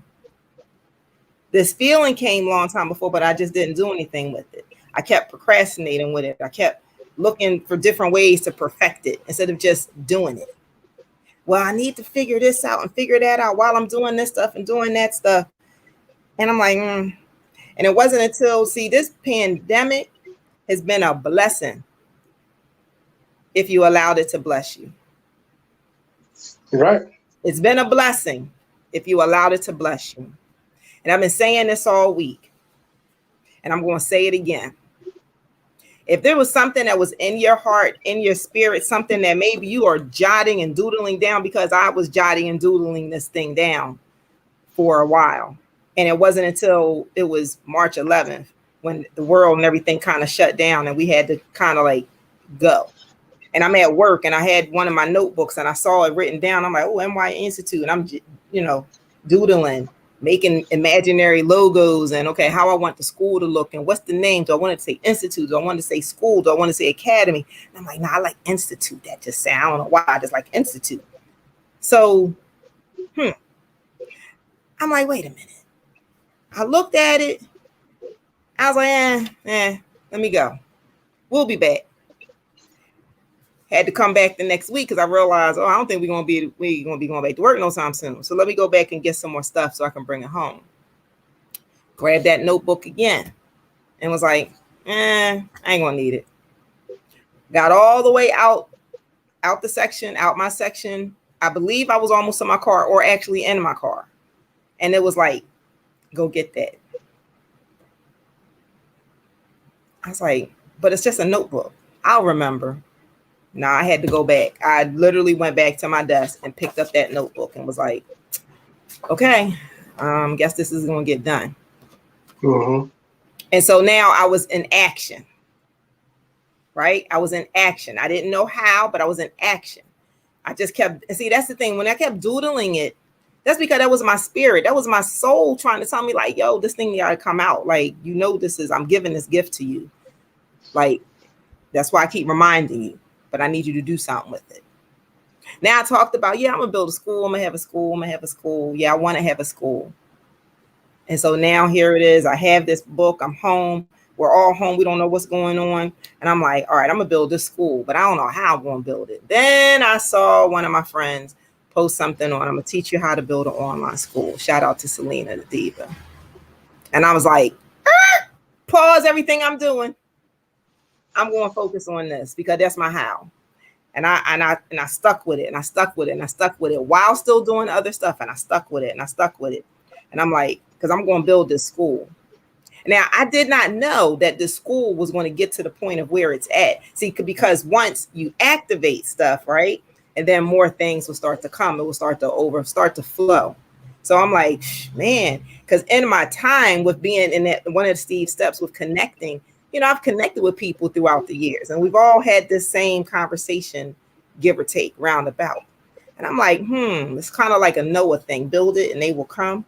This feeling came long time before, but I just didn't do anything with it. I kept procrastinating with it. I kept looking for different ways to perfect it instead of just doing it. Well, I need to figure this out and figure that out while I'm doing this stuff and doing that stuff. And I'm like, And it wasn't until, see, this pandemic has been a blessing if you allowed it to bless you. Right. It's been a blessing if you allowed it to bless you. And I've been saying this all week, and I'm going to say it again. If there was something that was in your heart, in your spirit, something that maybe you are jotting and doodling down, because I was jotting and doodling this thing down for a while. And it wasn't until it was March 11th when the world and everything kind of shut down and we had to kind of like go. And I'm at work and I had one of my notebooks and I saw it written down. I'm like, oh, MYE Institute. And I'm, doodling, making imaginary logos and okay, how I want the school to look and what's the name. Do I want it to say institute? Do I want to say school? Do I want to say academy? And I'm like, no, I like institute. That just sounds, I don't know why, I just like institute. So, I'm like, wait a minute. I looked at it. I was like, let me go. We'll be back. Had to come back the next week because I realized, I don't think we're gonna be going back to work no time soon. So let me go back and get some more stuff so I can bring it home. Grabbed that notebook again and was like, I ain't gonna need it. Got all the way out my section. I believe I was almost in my car or actually in my car. And it was like, go get that. I was like, but it's just a notebook. I'll remember. No, I had to go back. I literally went back to my desk and picked up that notebook and was like, okay, guess this is going to get done. Mm-hmm. And so now I was in action, right? I was in action. I didn't know how, but I was in action. I just kept, and see, that's the thing. When I kept doodling it, that's because that was my spirit. That was my soul trying to tell me like, yo, this thing got to come out. Like, I'm giving this gift to you. Like, that's why I keep reminding you. But I need you to do something with it. Now I talked about, I'm going to build a school. I'm going to have a school. Yeah, I want to have a school. And so now here it is. I have this book. I'm home. We're all home. We don't know what's going on. And I'm like, all right, I'm going to build this school, but I don't know how I'm going to build it. Then I saw one of my friends post something on, I'm going to teach you how to build an online school. Shout out to Selena, the diva. And I was like, pause everything I'm doing. I'm going to focus on this because that's my how. And I stuck with it, and I stuck with it, and I stuck with it while still doing other stuff. And I stuck with it, and I stuck with it. And I'm like, because I'm going to build this school. Now, I did not know that the school was going to get to the point of where it's at. See, because once you activate stuff, right, and then more things will start to come. It will start to flow. So I'm like, man, because in my time with being in that one of Steve's steps with connecting, I've connected with people throughout the years, and we've all had this same conversation, give or take, roundabout. And I'm like, it's kind of like a Noah thing. Build it and they will come.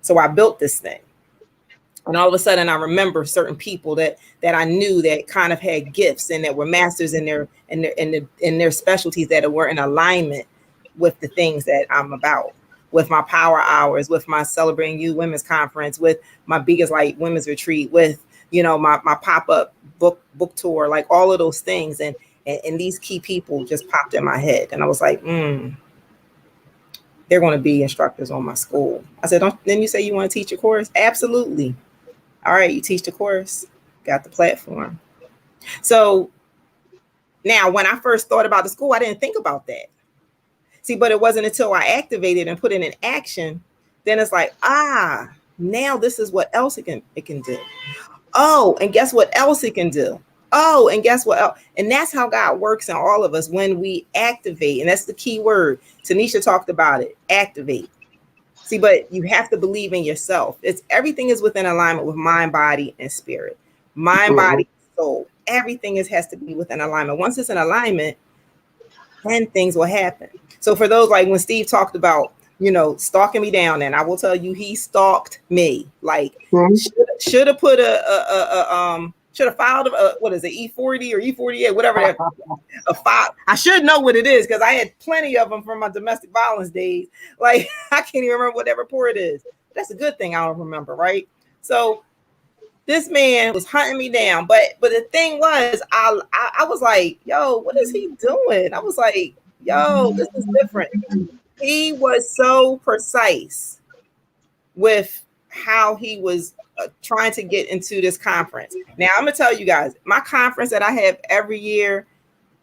So I built this thing. And all of a sudden, I remember certain people that I knew that kind of had gifts and that were masters in their specialties that were in alignment with the things that I'm about, with my power hours, with my Celebrating You Women's Conference, with my Biggest Light Women's Retreat, with my pop-up book tour, like all of those things. And these key people just popped in my head, and I was like, they're going to be instructors on my school. I said, then you say you want to teach a course? Absolutely. All right, you teach the course, got the platform. So now when I first thought about the school, I didn't think about that. See, but it wasn't until I activated and put it in action, then it's like, now this is what else it can do. Oh, and guess what else it can do? Oh, and guess what else? And that's how God works in all of us when we activate. And that's the key word. Tanisha talked about it, activate. See, but you have to believe in yourself. Everything is within alignment with mind, body, and spirit. Mind, body, soul. Everything has to be within alignment. Once it's in alignment, then things will happen. So for those, like when Steve talked about, stalking me down, and I will tell you, he stalked me. Like should have put should have filed what is it, E40 or E48, whatever that a file. I should know what it is because I had plenty of them from my domestic violence days. Like I can't even remember what that report is. That's a good thing I don't remember, right? So this man was hunting me down, but the thing was, I was like, yo, what is he doing? I was like, yo, this is different. He was so precise with how he was trying to get into this conference. Now, I'm going to tell you guys, my conference that I have every year,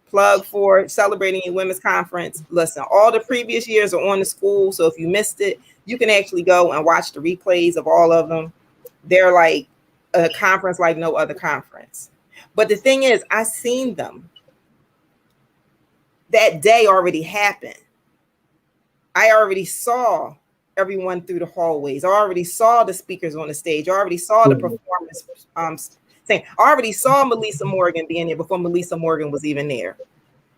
plug for Celebrating Your Women's Conference. Listen, all the previous years are on the school. So if you missed it, you can actually go and watch the replays of all of them. They're like a conference like no other conference. But the thing is, I seen them. That day already happened. I already saw everyone through the hallways. I already saw the speakers on the stage. I already saw the performance thing. I already saw Melissa Morgan being there before Melissa Morgan was even there.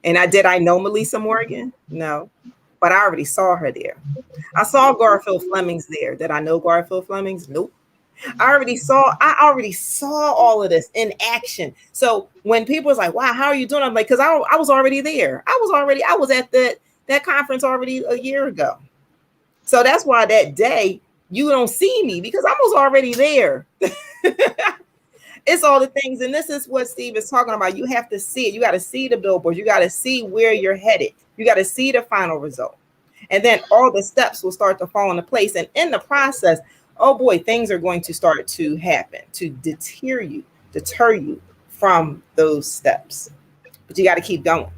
And did I know Melissa Morgan? No, but I already saw her there. I saw Garfield Flemings there. Did I know Garfield Flemings? Nope. I already saw all of this in action. So when people was like, wow, how are you doing? I'm like, because I was already there. I was at that conference already a year ago. So that's why that day you don't see me, because I was already there. It's all the things. And this is what Steve is talking about. You have to see it. You got to see the billboards. You got to see where you're headed. You got to see the final result. And then all the steps will start to fall into place. And in the process, oh boy, things are going to start to happen to deter you from those steps. But you got to keep going.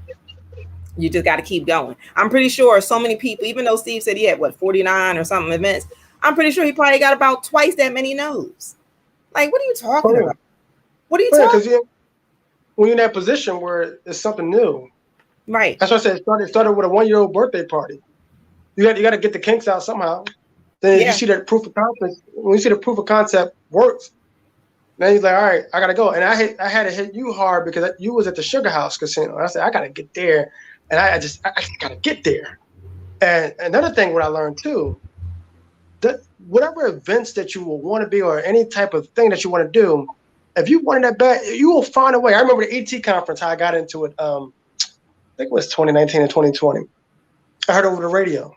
You just got to keep going. I'm pretty sure so many people, even though Steve said he had 49 or something events, I'm pretty sure he probably got about twice that many no's. Like, what are you talking about? What are you talking about? When you're in that position where it's something new. Right. That's what I said. It started with a 1-year-old birthday party. You got to get the kinks out somehow. Then you see that proof of concept. When you see the proof of concept works, then he's like, all right, I got to go. And I had to hit you hard because you was at the Sugar House Casino. And I said, I got to get there. And I got to get there. And another thing, what I learned too, that whatever events that you will want to be or any type of thing that you want to do, if you want it that bad, you will find a way. I remember the ET conference, how I got into it. I think it was 2019 and 2020. I heard over the radio,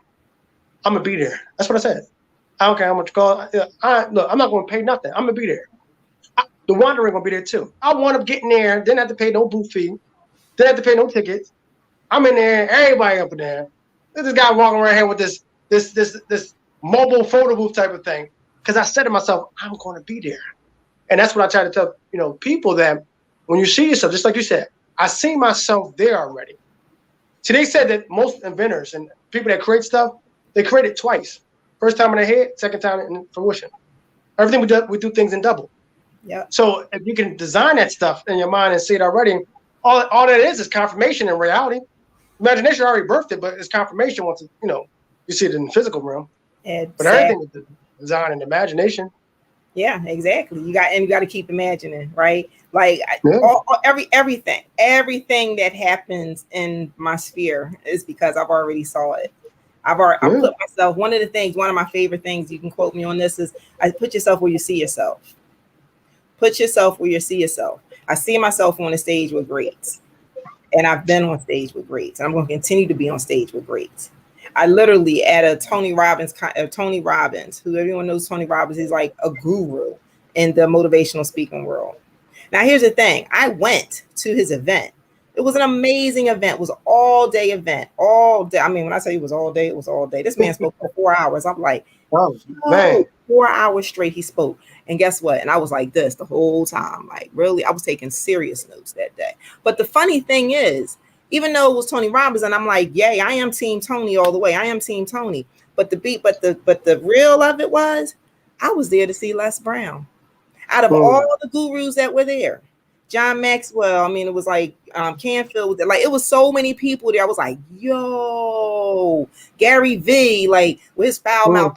I'm going to be there. That's what I said. I don't care how much cost. Look, I'm not going to pay nothing. I'm going to be there. The Wandering going to be there too. I wound up getting there. Didn't have to pay no booth fee. Didn't have to pay no tickets. I'm in there. Everybody up in there. There's this guy walking around here with this mobile photo booth type of thing. Because I said to myself, I'm going to be there. And that's what I try to tell people that when you see yourself, just like you said, I see myself there already. See, they said that most inventors and people that create stuff, they create it twice. First time in their head, second time in fruition. Everything we do things in double. Yeah. So if you can design that stuff in your mind and see it already, all that is confirmation in reality. Imagination already birthed it, but it's confirmation once you see it in the physical realm. But everything is design and imagination. Yeah, exactly. You got to keep imagining, right? Like Yeah. everything that happens in my sphere is because I've already saw it. I put myself. One of my favorite things, you can quote me on this, is I put yourself where you see yourself. Put yourself where you see yourself. I see myself on the stage with greats, and I've been on stage with greats, and I'm going to continue to be on stage with greats. I literally at a Tony Robbins, who everyone knows Tony Robbins, he's like a guru in the motivational speaking world. Now, here's the thing. I went to his event. It was an amazing event. It was an all-day event. All day. I mean, when I say it was all day, it was all day. This man spoke for 4 hours. I'm like, oh, man. 4 hours straight he spoke. And guess what? And I was like this the whole time. Like, really, I was taking serious notes that day. But the funny thing is, even though it was Tony Robbins, and I'm like, yay, I am Team Tony all the way. I am Team Tony. But the real of it was, I was there to see Les Brown. Out of all the gurus that were there, John Maxwell, I mean, it was like Canfield, like it was so many people there. I was like, yo, Gary V, like with his foul mouth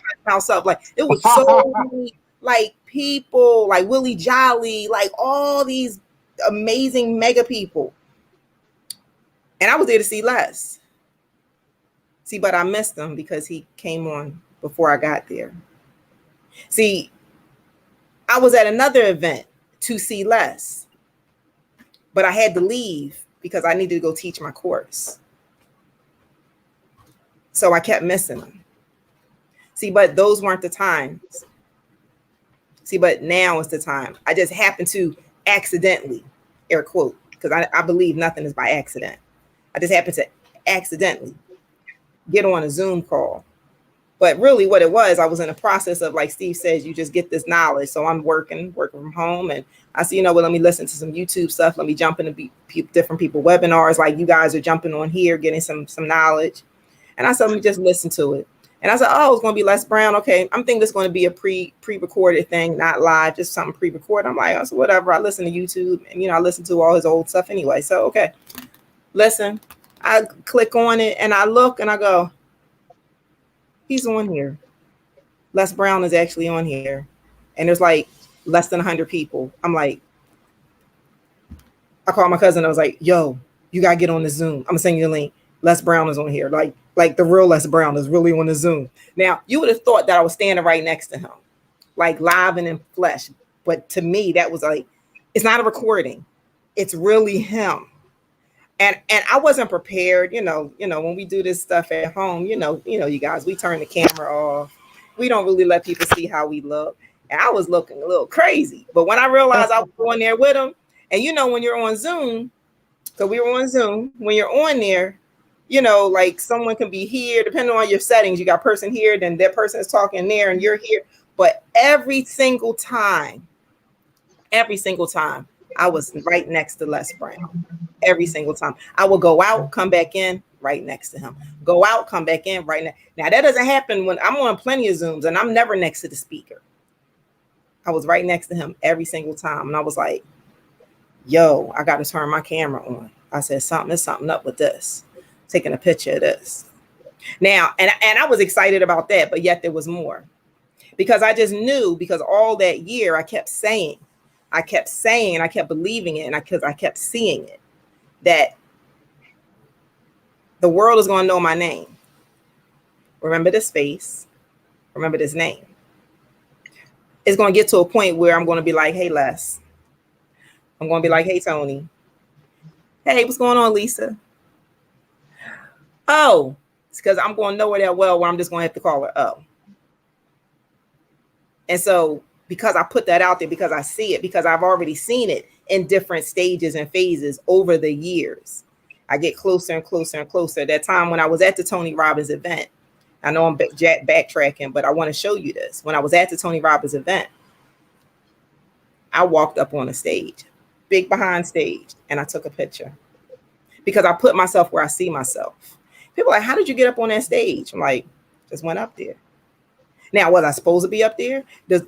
up, like it was so many like people, like Willie Jolly, like all these amazing mega people. And I was there to see Les. See, but I missed him because he came on before I got there. See, I was at another event to see Les, but I had to leave because I needed to go teach my course. So I kept missing him. See, but those weren't the times. See, but now is the time. I just happened to accidentally, air quote, because I believe nothing is by accident. I just happened to accidentally get on a Zoom call. But really what it was, I was in a process of, like Steve says, you just get this knowledge. So I'm working from home, and I said, let me listen to some YouTube stuff. Let me jump into different people webinars. Like you guys are jumping on here, getting some knowledge. And I said, let me just listen to it. And I said, oh, it's going to be Les Brown. Okay. I'm thinking it's going to be a pre-recorded thing, not live, just something pre-recorded. I'm like, oh, so whatever. I listen to YouTube, and, I listen to all his old stuff anyway. So, okay. Listen, I click on it and I look and I go, he's on here. Les Brown is actually on here. And there's like less than 100 people. I'm like, I called my cousin. I was like, yo, you got to get on the Zoom. I'm going to send you the link. Les Brown is on here. Like the real Les Brown is really on the Zoom. Now, you would have thought that I was standing right next to him, like live and in flesh. But to me, that was like, it's not a recording. It's really him. And I wasn't prepared, when we do this stuff at home, you guys, we turn the camera off. We don't really let people see how we look. And I was looking a little crazy. But when I realized I was going there with him, and when you're on Zoom, because we were on Zoom, when you're on there, like someone can be here, depending on your settings, you got a person here, then that person is talking there and you're here. But every single time, I was right next to Les Brown. Every single time. I will go out, come back in, right next to him. Go out, come back in, right next. Now, that doesn't happen when I'm on plenty of Zooms, and I'm never next to the speaker. I was right next to him every single time. And I was like, yo, I got to turn my camera on. I said, there's something up with this. Taking a picture of this. Now, and I was excited about that, but yet there was more. Because I just knew, because all that year I kept saying, I kept believing it, and because I kept seeing it, that the world is going to know my name. Remember this face. Remember this name. It's going to get to a point where I'm going to be like, hey, Les. I'm going to be like, hey, Tony. Hey, what's going on, Lisa? Oh, it's because I'm going to know her that well where I'm just going to have to call her Oh. And so because I put that out there, because I see it, because I've already seen it in different stages and phases over the years, I get closer and closer and closer. That time when I was at the Tony Robbins event, I know I'm backtracking, but I want to show you this. When I was at the Tony Robbins event, I walked up on a stage, big behind stage, and I took a picture because I put myself where I see myself. People are like, how did you get up on that stage? I'm like, just went up there. Now, was I supposed to be up there?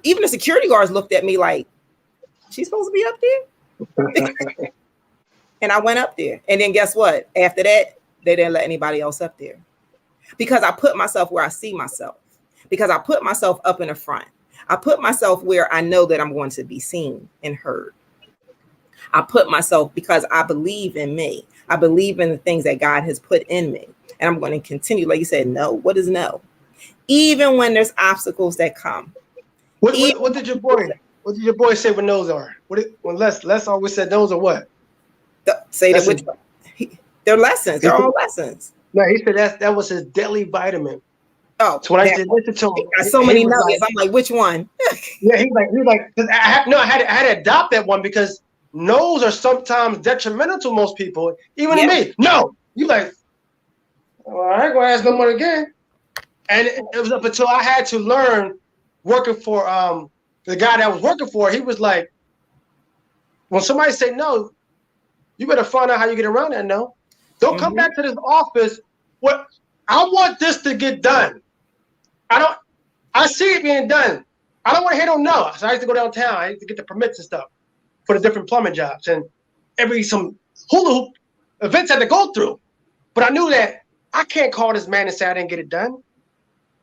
Even the security guards looked at me like, she's supposed to be up there? And I went up there. And then guess what? After that, they didn't let anybody else up there. Because I put myself where I see myself. Because I put myself up in the front. I put myself where I know that I'm going to be seen and heard. I put myself because I believe in me. I believe in the things that God has put in me. And I'm going to continue. Like you said, no. What is no? Even when there's obstacles that come. What did your boy say when those are? When Les always said those are what? Say that which they're lessons. They're all lessons. No, he said that was his daily vitamin. Oh, so when I said listen to him, got so many nuggets. I'm like, which one? Yeah, he's like, I had to adopt that one because no's are sometimes detrimental to most people, even to me. No, you like, well, I ain't gonna ask no more again. And it was up until I had to learn working for the guy that I was working for. He was like, when somebody say no, you better find out how you get around that no. Don't come back to this office. What I want this to get done. I see it being done. I don't want to hear no no. So I used to go downtown. I used to get the permits and stuff for the different plumbing jobs. And some hula hoop events I had to go through. But I knew that I can't call this man and say I didn't get it done.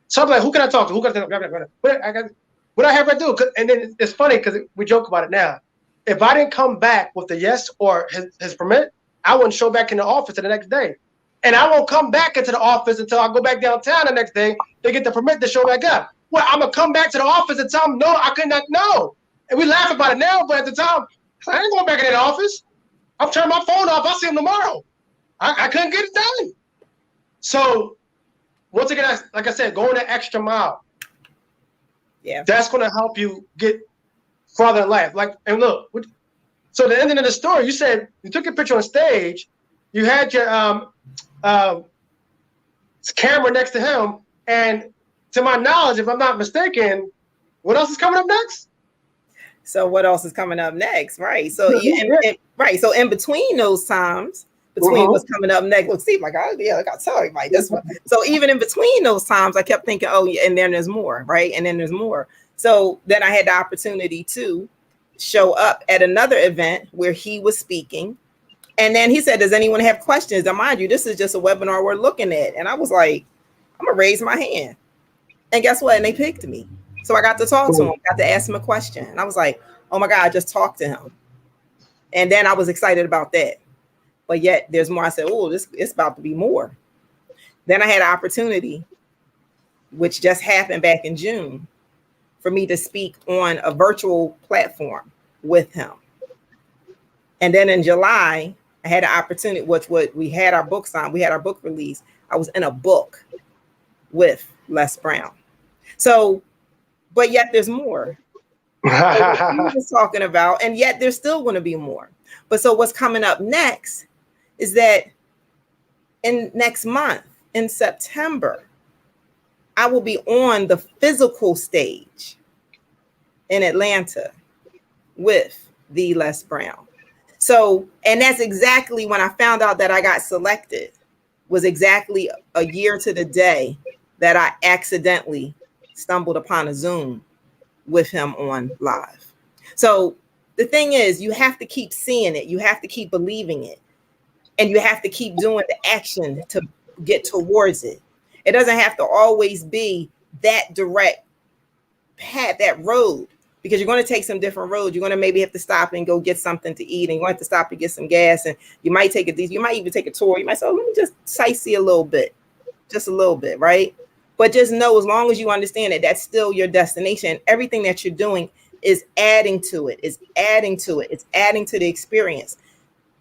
So I'm like, who can I talk to? Who can I talk to? What I have to do? And then it's funny because we joke about it now. If I didn't come back with the yes or his permit, I wouldn't show back in the office the next day. And I won't come back into the office until I go back downtown the next day to get the permit to show back up. Well, I'm going to come back to the office and tell them, no, I could not know. And we laugh about it now, but at the time, I ain't going back in the office. I'm turning my phone off. I'll see them tomorrow. I couldn't get it done. So once again, like I said, going the extra mile. Yeah, that's going to help you get farther in life. Like, and look, so the ending of the story, you said you took a picture on stage, you had your camera next to him, and to my knowledge, if I'm not mistaken, what else is coming up next? So what else is coming up next? Right. So right. So in between those times, between what's coming up next, look, Steve, like, oh yeah, like I tell you, like this one. So even in between those times, I kept thinking, oh yeah, and then there's more, right? And then there's more. So then I had the opportunity to show up at another event where he was speaking. And then he said, does anyone have questions? Now, mind you, this is just a webinar we're looking at. And I was like, I'm going to raise my hand. And guess what? And they picked me. So I got to talk to him, got to ask him a question. And I was like, oh my God, I just talked to him. And then I was excited about that. But yet there's more. I said, oh, it's about to be more. Then I had an opportunity, which just happened back in June, for me to speak on a virtual platform with him. And then in July, I had an opportunity, we had our book signed, we had our book release. I was in a book with Les Brown. So, but yet there's more. We was talking about, and yet there's still going to be more. But so what's coming up next is that in next month, in September, I will be on the physical stage in Atlanta with the Les Brown. So, and that's exactly when I found out that I got selected, was exactly a year to the day that I accidentally stumbled upon a Zoom with him on live. So the thing is, you have to keep seeing it. You have to keep believing it. And you have to keep doing the action to get towards it. It doesn't have to always be that direct path, that road, because you're going to take some different roads. You're going to maybe have to stop and go get something to eat, and you're going to have to stop to get some gas, and you might take you might even take a tour. You might say, oh, let me just sightsee a little bit, just a little bit, right? But just know, as long as you understand that that's still your destination, everything that you're doing is adding to it, it's adding to the experience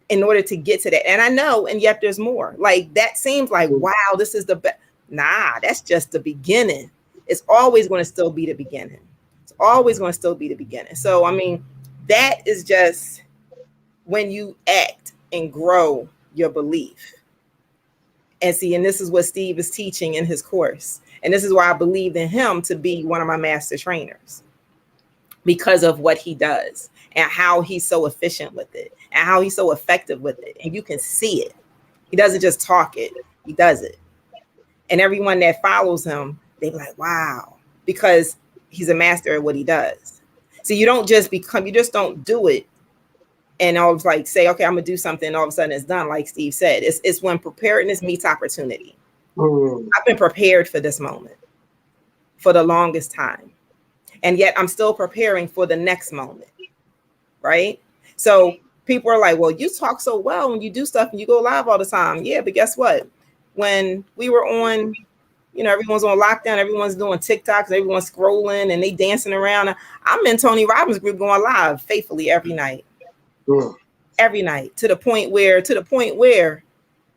in order to get to that. And I know, and yet there's more. Like, that seems like, wow, this is the best. Nah, that's just the beginning. It's always going to still be the beginning. It's always going to still be the beginning. So, I mean, that is just when you act and grow your belief. And see, and this is what Steve is teaching in his course. And this is why I believed in him to be one of my master trainers, because of what he does and how he's so efficient with it and how he's so effective with it. And you can see it. He doesn't just talk it, he does it. And everyone that follows him, they be like, wow, because he's a master at what he does. So you don't just become, you just don't do it and always like say, okay, I'm gonna do something, and all of a sudden it's done. Like Steve said, it's when preparedness meets opportunity. I've been prepared for this moment for the longest time. And yet I'm still preparing for the next moment. Right? So people are like, well, you talk so well when you do stuff and you go live all the time. Yeah, but guess what? When we were on, everyone's on lockdown, everyone's doing TikToks, everyone's scrolling and they dancing around. I'm in Tony Robbins group going live faithfully every night. Every night to the point where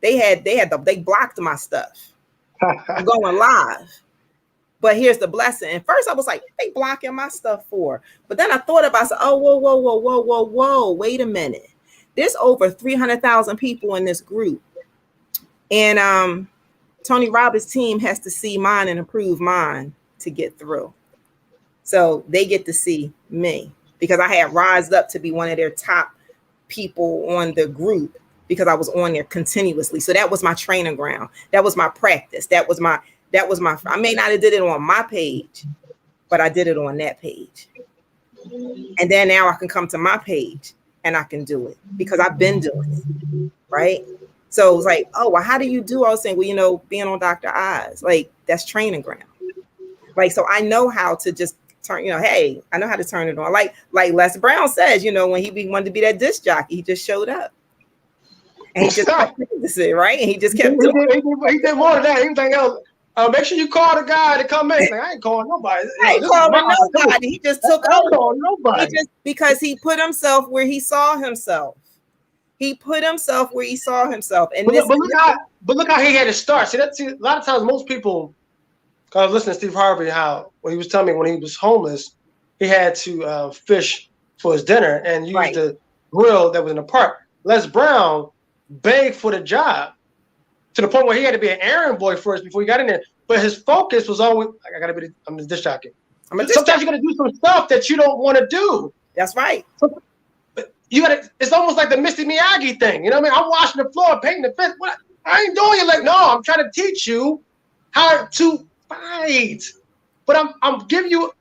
they blocked my stuff. I'm going live. But here's the blessing. And first I was like, they blocking my stuff for. But then I thought about, oh, whoa, wait a minute. There's over 300,000 people in this group. And Tony Robbins' team has to see mine and approve mine to get through. So they get to see me because I had rised up to be one of their top people on the group because I was on there continuously. So that was my training ground. That was my practice. That was my, I may not have did it on my page, but I did it on that page. And then now I can come to my page and I can do it because I've been doing it. Right. So it was like, oh, well, how do you do? I was saying, well, being on Dr. Oz, like that's training ground. Like, so I know how to just turn, hey, I know how to turn it on. Like Les Brown says, when he wanted to be that disc jockey, he just showed up. And he just kept it, right? And he just kept doing it. He did more than that. Anything else? Make sure you call the guy to come in. Like, I ain't calling nobody. I ain't calling nobody. He just took over. Nobody. Because he put himself where he saw himself. He put himself where he saw himself. And look how he had to start. See, a lot of times most people, because I was listening to Steve Harvey, how when he was telling me when he was homeless, he had to fish for his dinner and use the grill that was in the park. Les Brown begged for the job to the point where he had to be an errand boy first before he got in there. But his focus was always, I'm the disc jockey. Sometimes you got to do some stuff that you don't want to do. That's right. It's almost like the Misty Miyagi thing. You know what I mean? I'm washing the floor, painting the fence. What? I ain't doing it. Like, no, I'm trying to teach you how to fight. But I'm giving you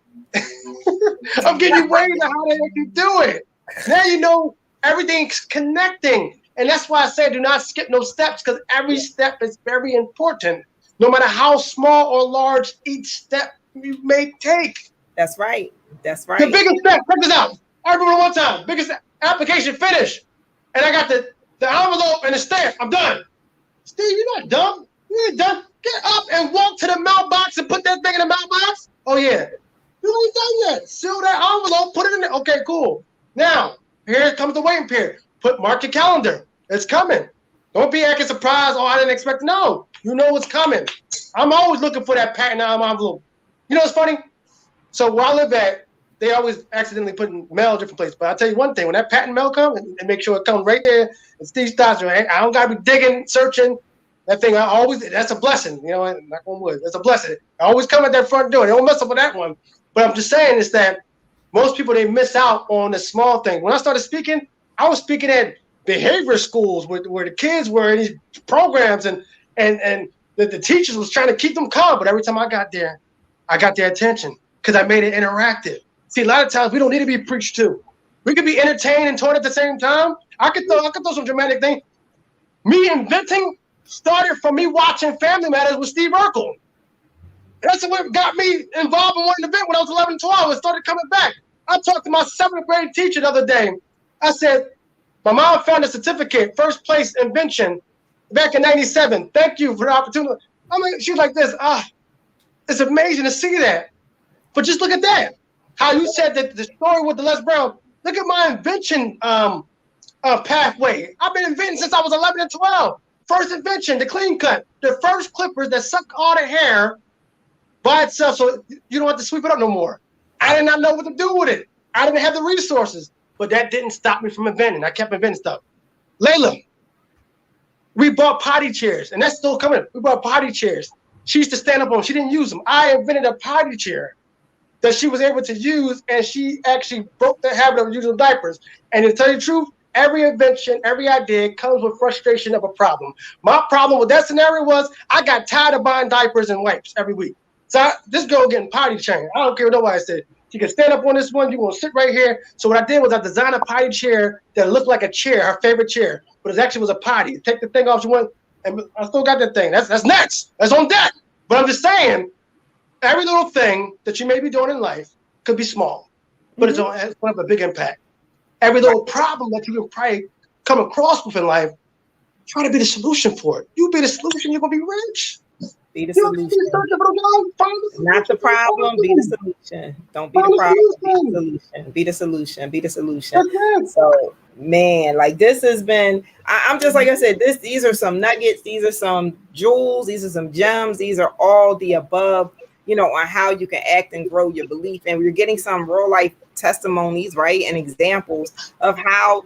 I'm giving you ways of how they can do it. Now you know everything's connecting. And that's why I say do not skip no steps, because every step is very important, no matter how small or large each step you may take. That's right. That's right. The biggest step, check this out. I remember one time, biggest application finished. And I got the envelope and the stamp. I'm done. Steve, you're not dumb. You ain't done. Get up and walk to the mailbox and put that thing in the mailbox. Oh, yeah. You ain't done yet. Seal that envelope, put it in there. Okay, cool. Now, here comes the waiting period. Mark your calendar. It's coming. Don't be acting surprised. Oh, I didn't expect. No, you know what's coming. I'm always looking for that patent envelope. You know what's funny? So where I live at, they always accidentally put mail different places. But I'll tell you one thing, when that patent mail comes, and make sure it comes right there, and Steve Stotts, I don't got to be digging, searching. That thing, that's a blessing. You know, knock on wood. That's a blessing. I always come at that front door. They don't mess up with that one. But I'm just saying is that most people, they miss out on the small thing. When I started speaking, I was speaking at behavior schools where the kids were in these programs and the teachers was trying to keep them calm. But every time I got there, I got their attention because I made it interactive. See, a lot of times we don't need to be preached to. We could be entertained and taught at the same time. I could throw some dramatic things. Me inventing started from me watching Family Matters with Steve Urkel. That's what got me involved in one event when I was 11, 12. It started coming back. I talked to my 7th grade teacher the other day. I said, my mom found a certificate, first place invention, back in 97. Thank you for the opportunity. I mean, she was like this. It's amazing to see that. But just look at that. How you said that the story with the Les Brown. Look at my invention pathway. I've been inventing since I was 11 and 12. First invention, the clean cut. The first clippers that suck all the hair by itself so you don't have to sweep it up no more. I did not know what to do with it. I didn't have the resources. But that didn't stop me from inventing. I kept inventing stuff. Layla, we bought potty chairs, and that's still coming. We bought potty chairs. She used to stand up on them. She didn't use them. I invented a potty chair that she was able to use, and she actually broke the habit of using diapers. And to tell you the truth, every invention, every idea comes with frustration of a problem. My problem with that scenario was I got tired of buying diapers and wipes every week. So this girl getting potty trained. I don't care what nobody said. She can stand up on this one. You're going to sit right here. So what I did was I designed a potty chair that looked like a chair, her favorite chair, but it actually was a potty. Take the thing off you want, and I still got that thing. That's next. That's on deck. But I'm just saying, every little thing that you may be doing in life could be small, but it's going to have a big impact. Every little problem that you can probably come across within life, try to be the solution for it. You be the solution, you're going to be rich. Be the solution. Not the problem, be the solution. Don't be the problem, be the solution. Be the solution, be the solution. So, man, like this has been, I'm just like I said, these are some nuggets, these are some jewels, these are some gems, these are all the above, you know, on how you can act and grow your belief. And we're getting some real life testimonies, right? And examples of how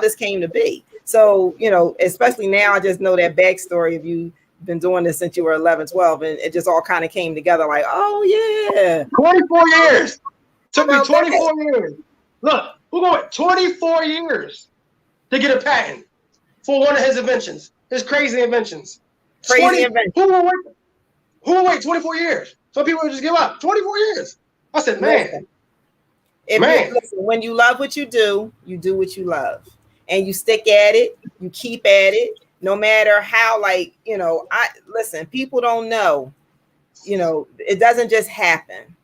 this came to be. So, you know, especially now, I just know that backstory of you been doing this since you were 11, 12, and it just all kind of came together like, oh yeah. 24 years. Took me 24 years. Look, we're going 24 years to get a patent for one of his inventions, his crazy inventions. Who will wait 24 years? Some people would just give up. 24 years. I said, man. Listen, when you love what you do what you love. And you stick at it, you keep at it. No matter how, like, you know, people don't know, you know, it doesn't just happen.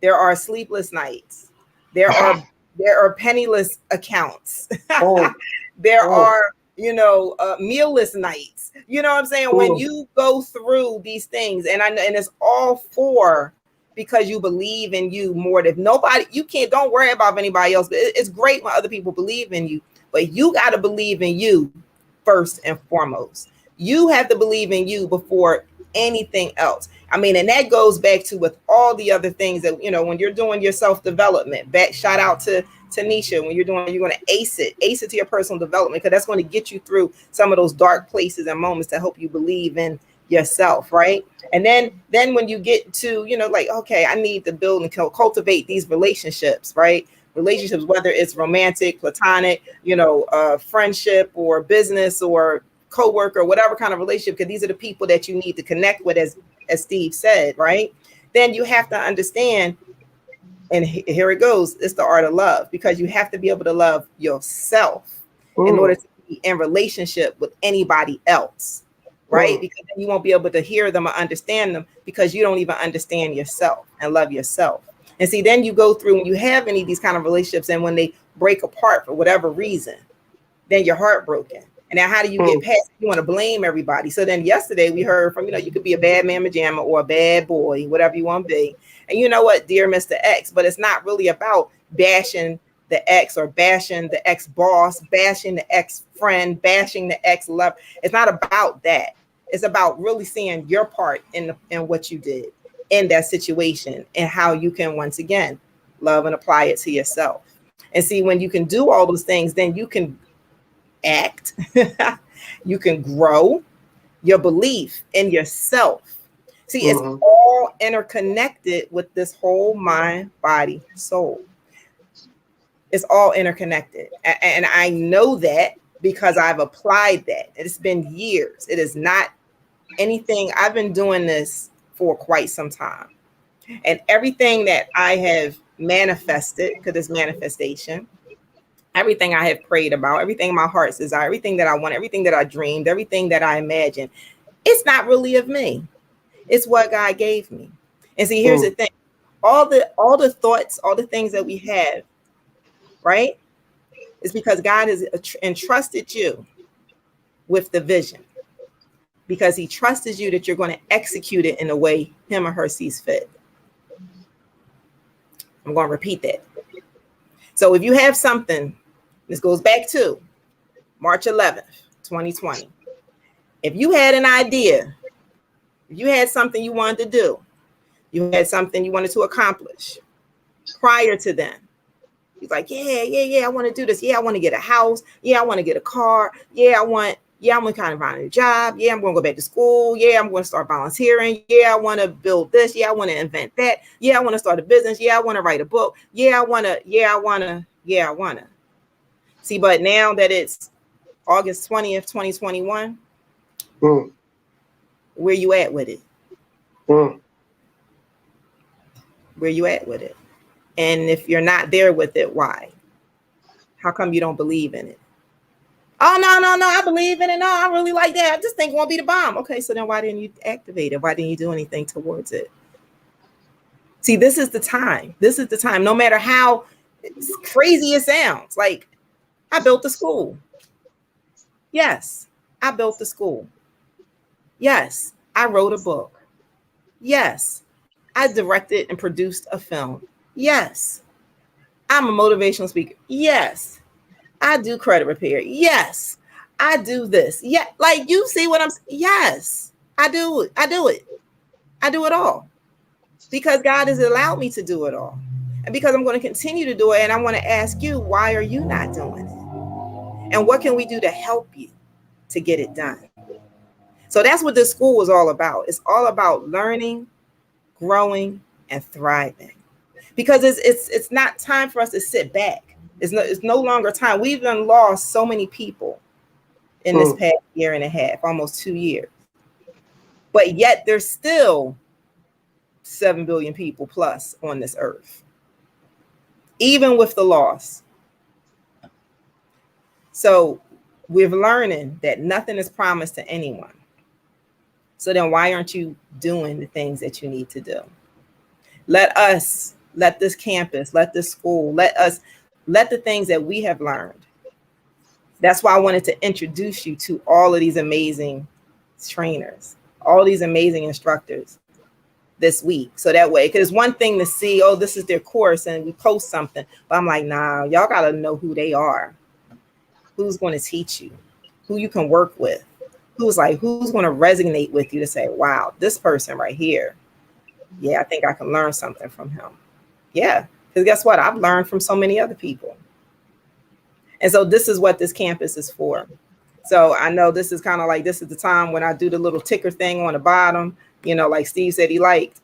There are sleepless nights. There are penniless accounts. There are, you know, mealless nights. You know what I'm saying? When you go through these things, and it's all because you believe in you more than nobody. Don't worry about anybody else. It's great when other people believe in you, but you got to believe in you first and foremost. You have to believe in you before anything else. I mean, and that goes back to with all the other things that, you know, when you're doing your self-development, shout out to Tanisha, when you're going to ace it to your personal development, because that's going to get you through some of those dark places and moments to help you believe in yourself, right? And then when you get to, you know, like, okay, I need to build and cultivate these relationships, right? Relationships, whether it's romantic, platonic, you know, friendship or business or co-worker, whatever kind of relationship, because these are the people that you need to connect with, as Steve said, right? Then you have to understand, and here it goes, it's the art of love, because you have to be able to love yourself in order to be in relationship with anybody else, right? Because then you won't be able to hear them or understand them because you don't even understand yourself and love yourself. And see, then you go through, when you have any of these kind of relationships, and when they break apart for whatever reason, then you're heartbroken. And now how do you get past? You want to blame everybody. So then yesterday we heard from, you know, you could be a bad man pajama or a bad boy, whatever you want to be. And you know what, dear Mr. X, but it's not really about bashing the ex or bashing the ex-boss, bashing the ex-friend, bashing the ex-lover. It's not about that. It's about really seeing your part in what you did in that situation, and how you can once again love and apply it to yourself. And see, when you can do all those things, then you can act, you can grow your belief in yourself. See, it's all interconnected with this whole mind, body, soul. It's all interconnected. And I know that because I've applied that. It's been years. It is not anything. I've been doing this for quite some time. And everything that I have manifested, because it's manifestation, everything I have prayed about, everything my heart's desire, everything that I want, everything that I dreamed, everything that I imagined, it's not really of me. It's what God gave me. And see, here's the thing. All the thoughts, all the things that we have, right, is because God has entrusted you with the vision, because he trusts you that you're going to execute it in a way him or her sees fit. I'm going to repeat that. So if you have something, this goes back to March 11th, 2020. If you had an idea, if you had something you wanted to do, you had something you wanted to accomplish prior to then, he's like, yeah, I want to do this. Yeah, I want to get a house. Yeah, I want to get a car. I'm going to kind of find a job. Yeah, I'm going to go back to school. Yeah, I'm going to start volunteering. Yeah, I want to build this. Yeah, I want to invent that. Yeah, I want to start a business. Yeah, I want to write a book. Yeah, I want to. See, but now that it's August 20th, 2021, where you at with it? Where you at with it? And if you're not there with it, why? How come you don't believe in it? Oh, no, I believe in it. No, I really like that. I just think it won't be the bomb. Okay, so then why didn't you activate it? Why didn't you do anything towards it? See, this is the time. This is the time. No matter how crazy it sounds. Like, I built the school. Yes, I built the school. Yes, I wrote a book. Yes, I directed and produced a film. Yes, I'm a motivational speaker. Yes, I do credit repair. Yes, I do this. Yeah, like you see what I'm saying? Yes, I do it. I do it. I do it all because God has allowed me to do it all. And because I'm going to continue to do it. And I want to ask you, why are you not doing it? And what can we do to help you to get it done? So that's what this school is all about. It's all about learning, growing, and thriving. Because it's not time for us to sit back. It's no longer time. We've done lost so many people in this past year and a half, almost 2 years. But yet there's still 7 billion people plus on this earth, even with the loss. So we're learning that nothing is promised to anyone. So then why aren't you doing the things that you need to do? Let this campus, let this school, let the things that we have learned. That's why I wanted to introduce you to all of these amazing trainers, all these amazing instructors this week. So that way, because it's one thing to see, oh, this is their course and we post something, but I'm like, nah, y'all got to know who they are, who's going to teach you, who you can work with, who's going to resonate with you to say, wow, this person right here. Yeah, I think I can learn something from him. Yeah, because guess what? I've learned from so many other people. And so this is what this campus is for. So I know this is kind of like, this is the time when I do the little ticker thing on the bottom, like Steve said he liked.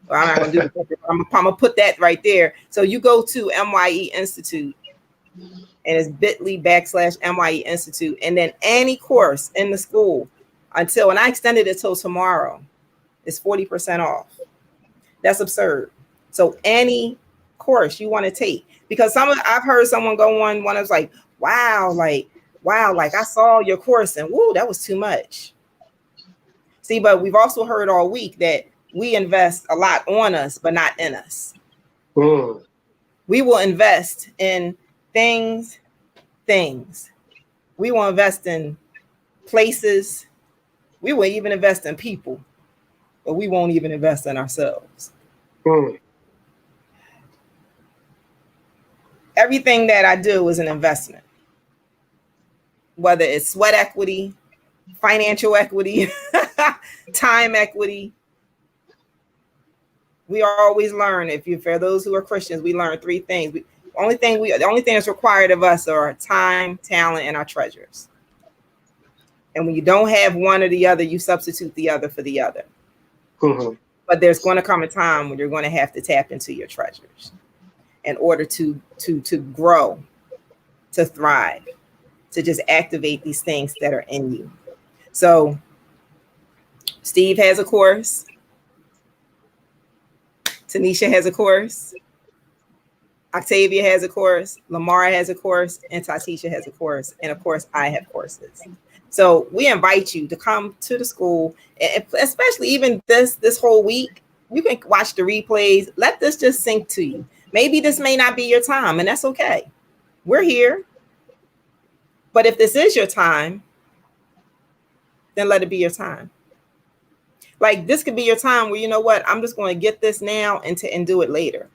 Well, I'm not going to do the ticker. I'm going to put that right there. So you go to MYE Institute, and it's bit.ly/MYE Institute. And then any course in the school and I extended it till tomorrow, is 40% off. That's absurd. So any course you want to take, because I've heard someone go on one that's like, wow, like I saw your course and woo, that was too much. See, but we've also heard all week that we invest a lot on us, but not in us. We will invest in things. We will invest in places. We will even invest in people, but we won't even invest in ourselves. Everything that I do is an investment, whether it's sweat equity, financial equity, time equity. We always learn. For those who are Christians, we learn 3 things. The only thing that's required of us are time, talent, and our treasures. And when you don't have one or the other, you substitute the other for the other. But there's going to come a time when you're going to have to tap into your treasures in order to grow, to thrive, to just activate these things that are in you. So Steve has a course. Tanisha has a course. Octavia has a course. Lamar has a course. And Tatisha has a course. And of course, I have courses. So we invite you to come to the school, especially even this whole week. You can watch the replays. Let this just sink to you. Maybe this may not be your time, and that's okay. We're here. But if this is your time, then let it be your time. Like this could be your time where, you know what, I'm just going to get this now and do it later.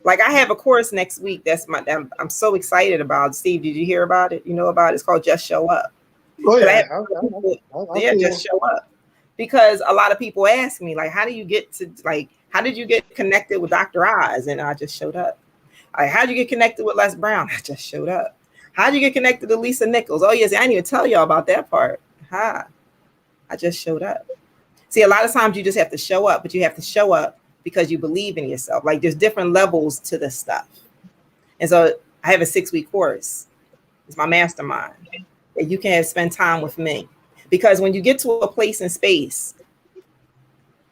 Like I have a course next week I'm so excited about. Steve, did you hear about it? You know about it? It's called Just Show Up. Oh yeah, just show up. Because a lot of people ask me, like, how did you get connected with Dr. Oz? And I just showed up. Like, how'd you get connected with Les Brown? I just showed up. How'd you get connected to Lisa Nichols? Oh yes, I didn't even tell y'all about that part. I just showed up. See, a lot of times you just have to show up, but you have to show up because you believe in yourself. Like there's different levels to this stuff. And so I have a 6-week course. It's my mastermind. That you can spend time with me. Because when you get to a place in space,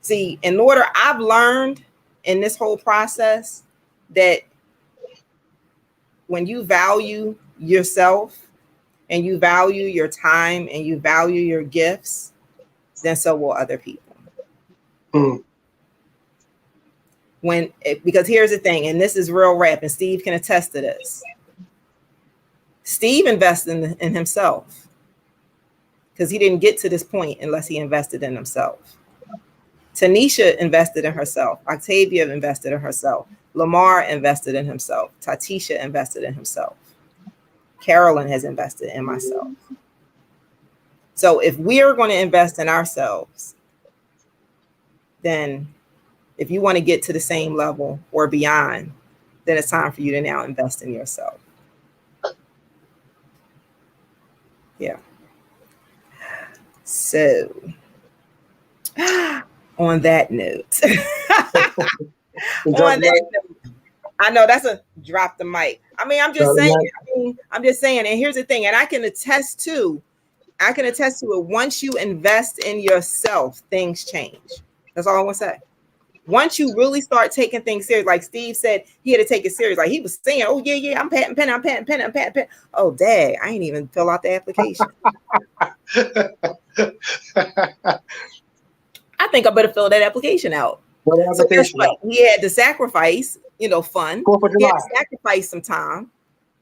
see, I've learned in this whole process that when you value yourself and you value your time and you value your gifts, then so will other people. Because here's the thing, and this is real rap, and Steve can attest to this. Steve invested in himself because he didn't get to this point unless he invested in himself. Tanisha invested in herself. Octavia invested in herself. Lamar invested in himself. Tatisha invested in himself. Carolyn has invested in myself. So if we're going to invest in ourselves, then if you want to get to the same level or beyond, then it's time for you to now invest in yourself. Yeah. So on that note, I know that's a drop the mic. I mean, I'm just saying, and here's the thing, and I can attest to it. Once you invest in yourself, things change. That's all I want to say. Once you really start taking things serious, like Steve said, he had to take it serious. Like he was saying, oh, yeah, I'm patting pen. Oh, dang, I ain't even fill out the application. I think I better fill that application out. So he had to sacrifice, fun. He had to sacrifice some time.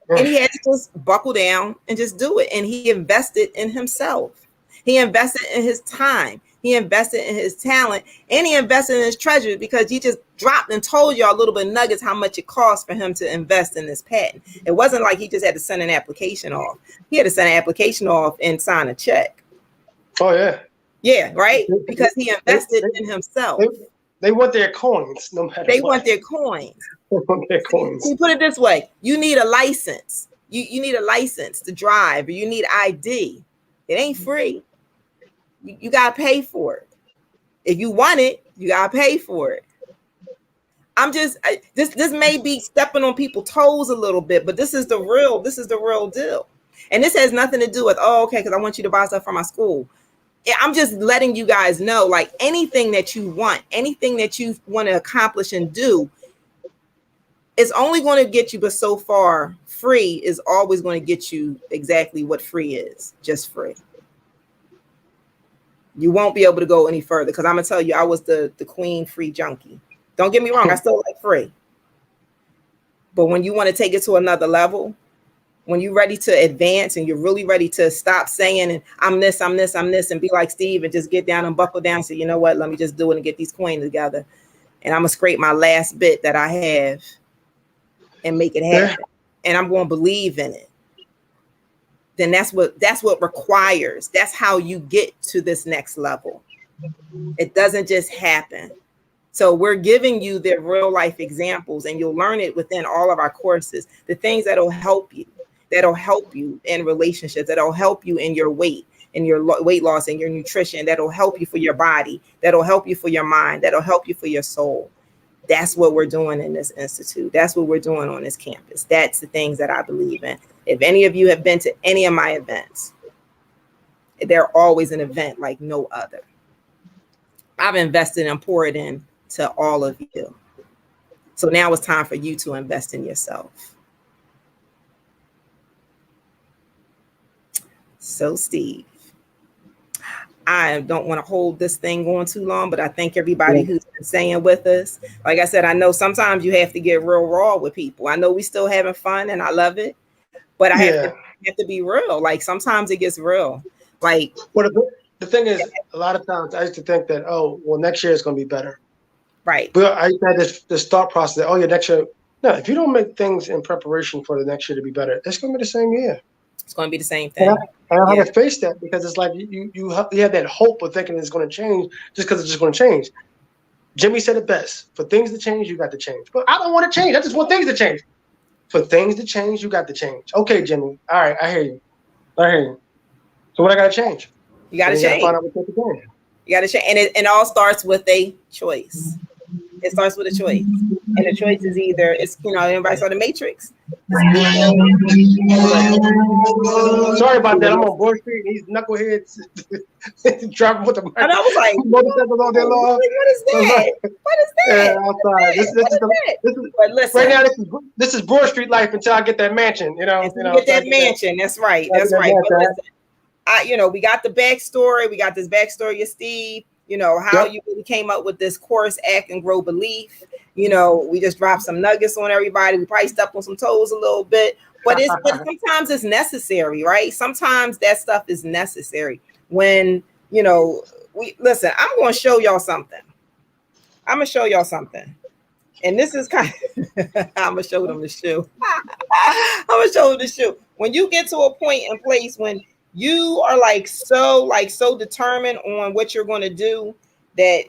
And he had to just buckle down and just do it. And he invested in himself. He invested in his time. He invested in his talent, and he invested in his treasure, because he just dropped and told y'all a little bit of nuggets how much it cost for him to invest in this patent. It wasn't like he just had to send an application off. He had to send an application off and sign a check. Oh, yeah. Yeah, right? Because he invested in himself. They want their coins, no matter They what. want their coins. They want their coins. You put it this way. You need a license. You need a license to drive, or you need ID. It ain't free. You got to pay for it. If you want it, you got to pay for it. This may be stepping on people's toes a little bit, but this is the real deal. And this has nothing to do with, because I want you to buy stuff from my school. I'm just letting you guys know, like, anything that you want, anything that you want to accomplish and do, it's only going to get you but so far. Free is always going to get you exactly what free is, just free. You won't be able to go any further, because I'm going to tell you, I was the queen free junkie. Don't get me wrong, I still like free. But when you want to take it to another level, when you're ready to advance and you're really ready to stop saying, and I'm this, and be like Steve and just get down and buckle down and say, you know what, let me just do it and get these coins together. And I'm going to scrape my last bit that I have and make it happen. Yeah. And I'm going to believe in it. Then that's what requires. That's how you get to this next level. It doesn't just happen. So we're giving you the real life examples, and you'll learn it within all of our courses, the things that'll help you in relationships, that'll help you in your weight, in your weight loss, and your nutrition, that'll help you for your body, that'll help you for your mind, that'll help you for your soul. That's what we're doing in this institute. That's what we're doing on this campus. That's the things that I believe in. If any of you have been to any of my events, they're always an event like no other. I've invested and poured in to all of you. So now it's time for you to invest in yourself. So, Steve, I don't want to hold this thing going too long, but I thank everybody who's been staying with us. Like I said, I know sometimes you have to get real raw with people. I know we still having fun and I love it, but I have to be real. Like sometimes it gets real. Like, well, the thing is, a lot of times I used to think that, next year is going to be better. Right. But I had this thought process that, next year. No, if you don't make things in preparation for the next year to be better, it's going to be the same year. It's going to be the same thing. And I have to face that, because it's like you have that hope of thinking it's going to change just because it's just going to change. Jimmy said it best. For things to change, you got to change. But I don't want to change. I just want things to change. For things to change, you got to change. Okay, Jimmy. All right, I hear you. So what I got to change? You got to change. Find out what to change. You got to change. And it all starts with a choice. It starts with a choice. And the choice is either, anybody saw The Matrix? Sorry about that. I'm on Broad Street and these knuckleheads driving with the And I was like, motorcycles all day long. what is that? What is Yeah, that? outside. This is But listen, right now. This is Broad Street life until I get that mansion. You know, until you get that mansion. That's right. That's right. But listen, we got the backstory. We got this backstory of Steve. How you really came up with this course, act, and grow belief. We just dropped some nuggets on everybody. We probably stepped on some toes a little bit, but sometimes it's necessary, right? Sometimes that stuff is necessary. When we listen, I'm going to show y'all something. And this is kind of, I'm going to show them the shoe. I'm going to show them the shoe. When you get to a point and place when you are so determined on what you're going to do that,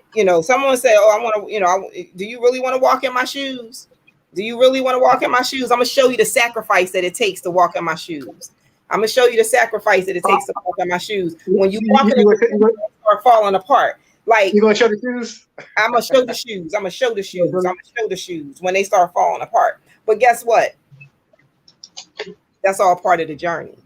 someone say, oh, I want to, do you really want to walk in my shoes? Do you really want to walk in my shoes? I'm going to show you the sacrifice that it takes to walk in my shoes. I'm going to show you the sacrifice that it takes to walk in my shoes. When you walk in the shoes, they start falling apart. Like, you going to show the shoes? I'm going to show the shoes. I'm going to show the shoes. I'm going to show the shoes when they start falling apart. But guess what? That's all part of the journey.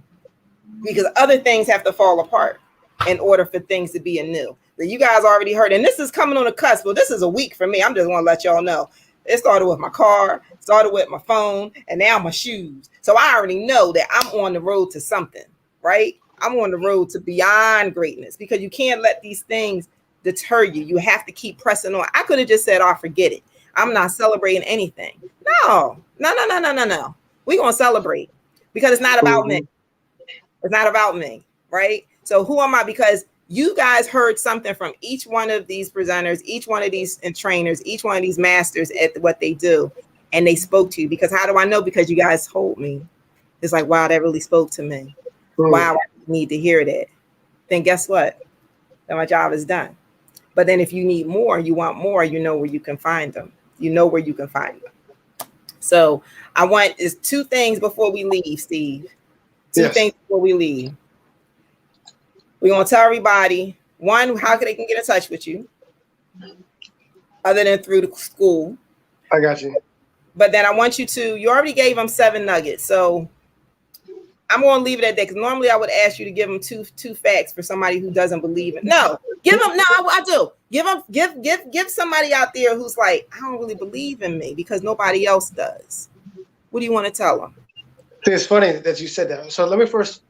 Because other things have to fall apart in order for things to be anew. You guys already heard, and this is coming on the cusp. Well, this is a week for me. I'm just want to let y'all know. It started with my car, started with my phone, and now my shoes. So I already know that I'm on the road to something, right? I'm on the road to beyond greatness, because you can't let these things deter you. You have to keep pressing on. I could have just said, oh, forget it. I'm not celebrating anything. No. We're going to celebrate, because it's not about me. It's not about me, right? So who am I? Because you guys heard something from each one of these presenters, each one of these trainers, each one of these masters at what they do, and they spoke to you. Because how do I know? Because you guys told me. It's like, wow, that really spoke to me. Wow, I need to hear that. Then guess what? Then my job is done. But then if you need more, you want more, you know where you can find them. So I want is two things before we leave, Steve. Two things before we leave. We're going to tell everybody, one, how they can get in touch with you, other than through the school. I got you. But then I want you already gave them 7 nuggets. So I'm going to leave it at that, because normally I would ask you to give them two facts for somebody who doesn't believe it. No, give them. No, I do. Give somebody out there who's like, I don't really believe in me because nobody else does. What do you want to tell them? I think it's funny that you said that. So let me first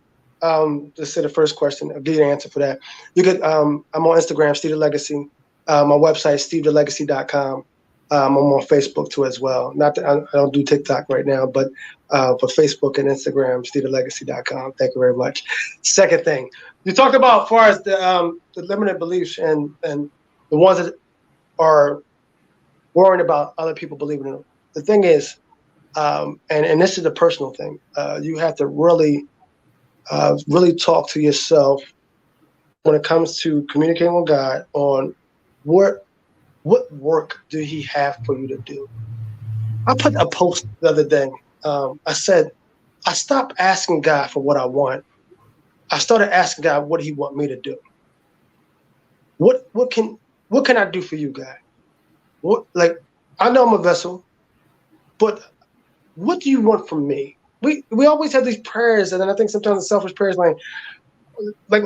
just say the first question. I'll give you the answer for that. You could. I'm on Instagram, Steve the Legacy. My website, stevethelegacy.com. I'm on Facebook too as well. Not that I don't do TikTok right now, but for Facebook and Instagram, stevethelegacy.com. Thank you very much. Second thing, you talked about as far as the limited beliefs and the ones that are worrying about other people believing in them. The thing is, and this is a personal thing, you have to really talk to yourself when it comes to communicating with God on what work do he have for you to do. I put a post the other day. I said, I stopped asking God for what I want. I started asking God, what do he want me to do? What can I do for you, God? I know I'm a vessel, but what do you want from me? We always have these prayers, and then I think sometimes the selfish prayers like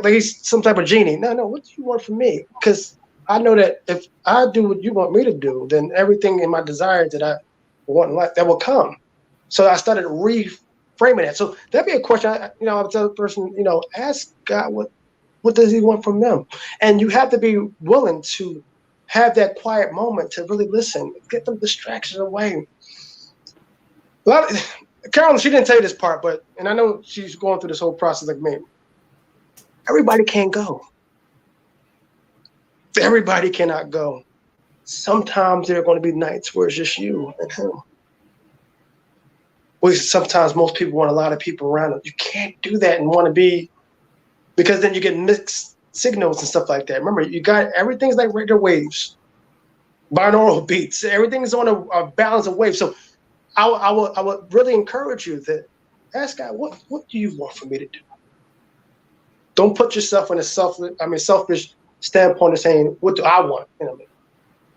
he's some type of genie. No, what do you want from me? Because I know that if I do what you want me to do, then everything in my desires that I want in life, that will come. So I started reframing that. So that'd be a question. I would tell the person, ask God what does he want from them, and you have to be willing to have that quiet moment to really listen, get them distractions away. Carolyn, she didn't tell you this part, and I know she's going through this whole process like me. Everybody can't go. Everybody cannot go. Sometimes there are going to be nights where it's just you and him. Sometimes most people want a lot of people around them. You can't do that and want to be, because then you get mixed signals and stuff like that. Remember, everything's like regular waves, binaural beats. Everything's on a balance of waves. So I would really encourage you to ask God, what do you want for me to do? Don't put yourself in a selfish standpoint of saying, what do I want?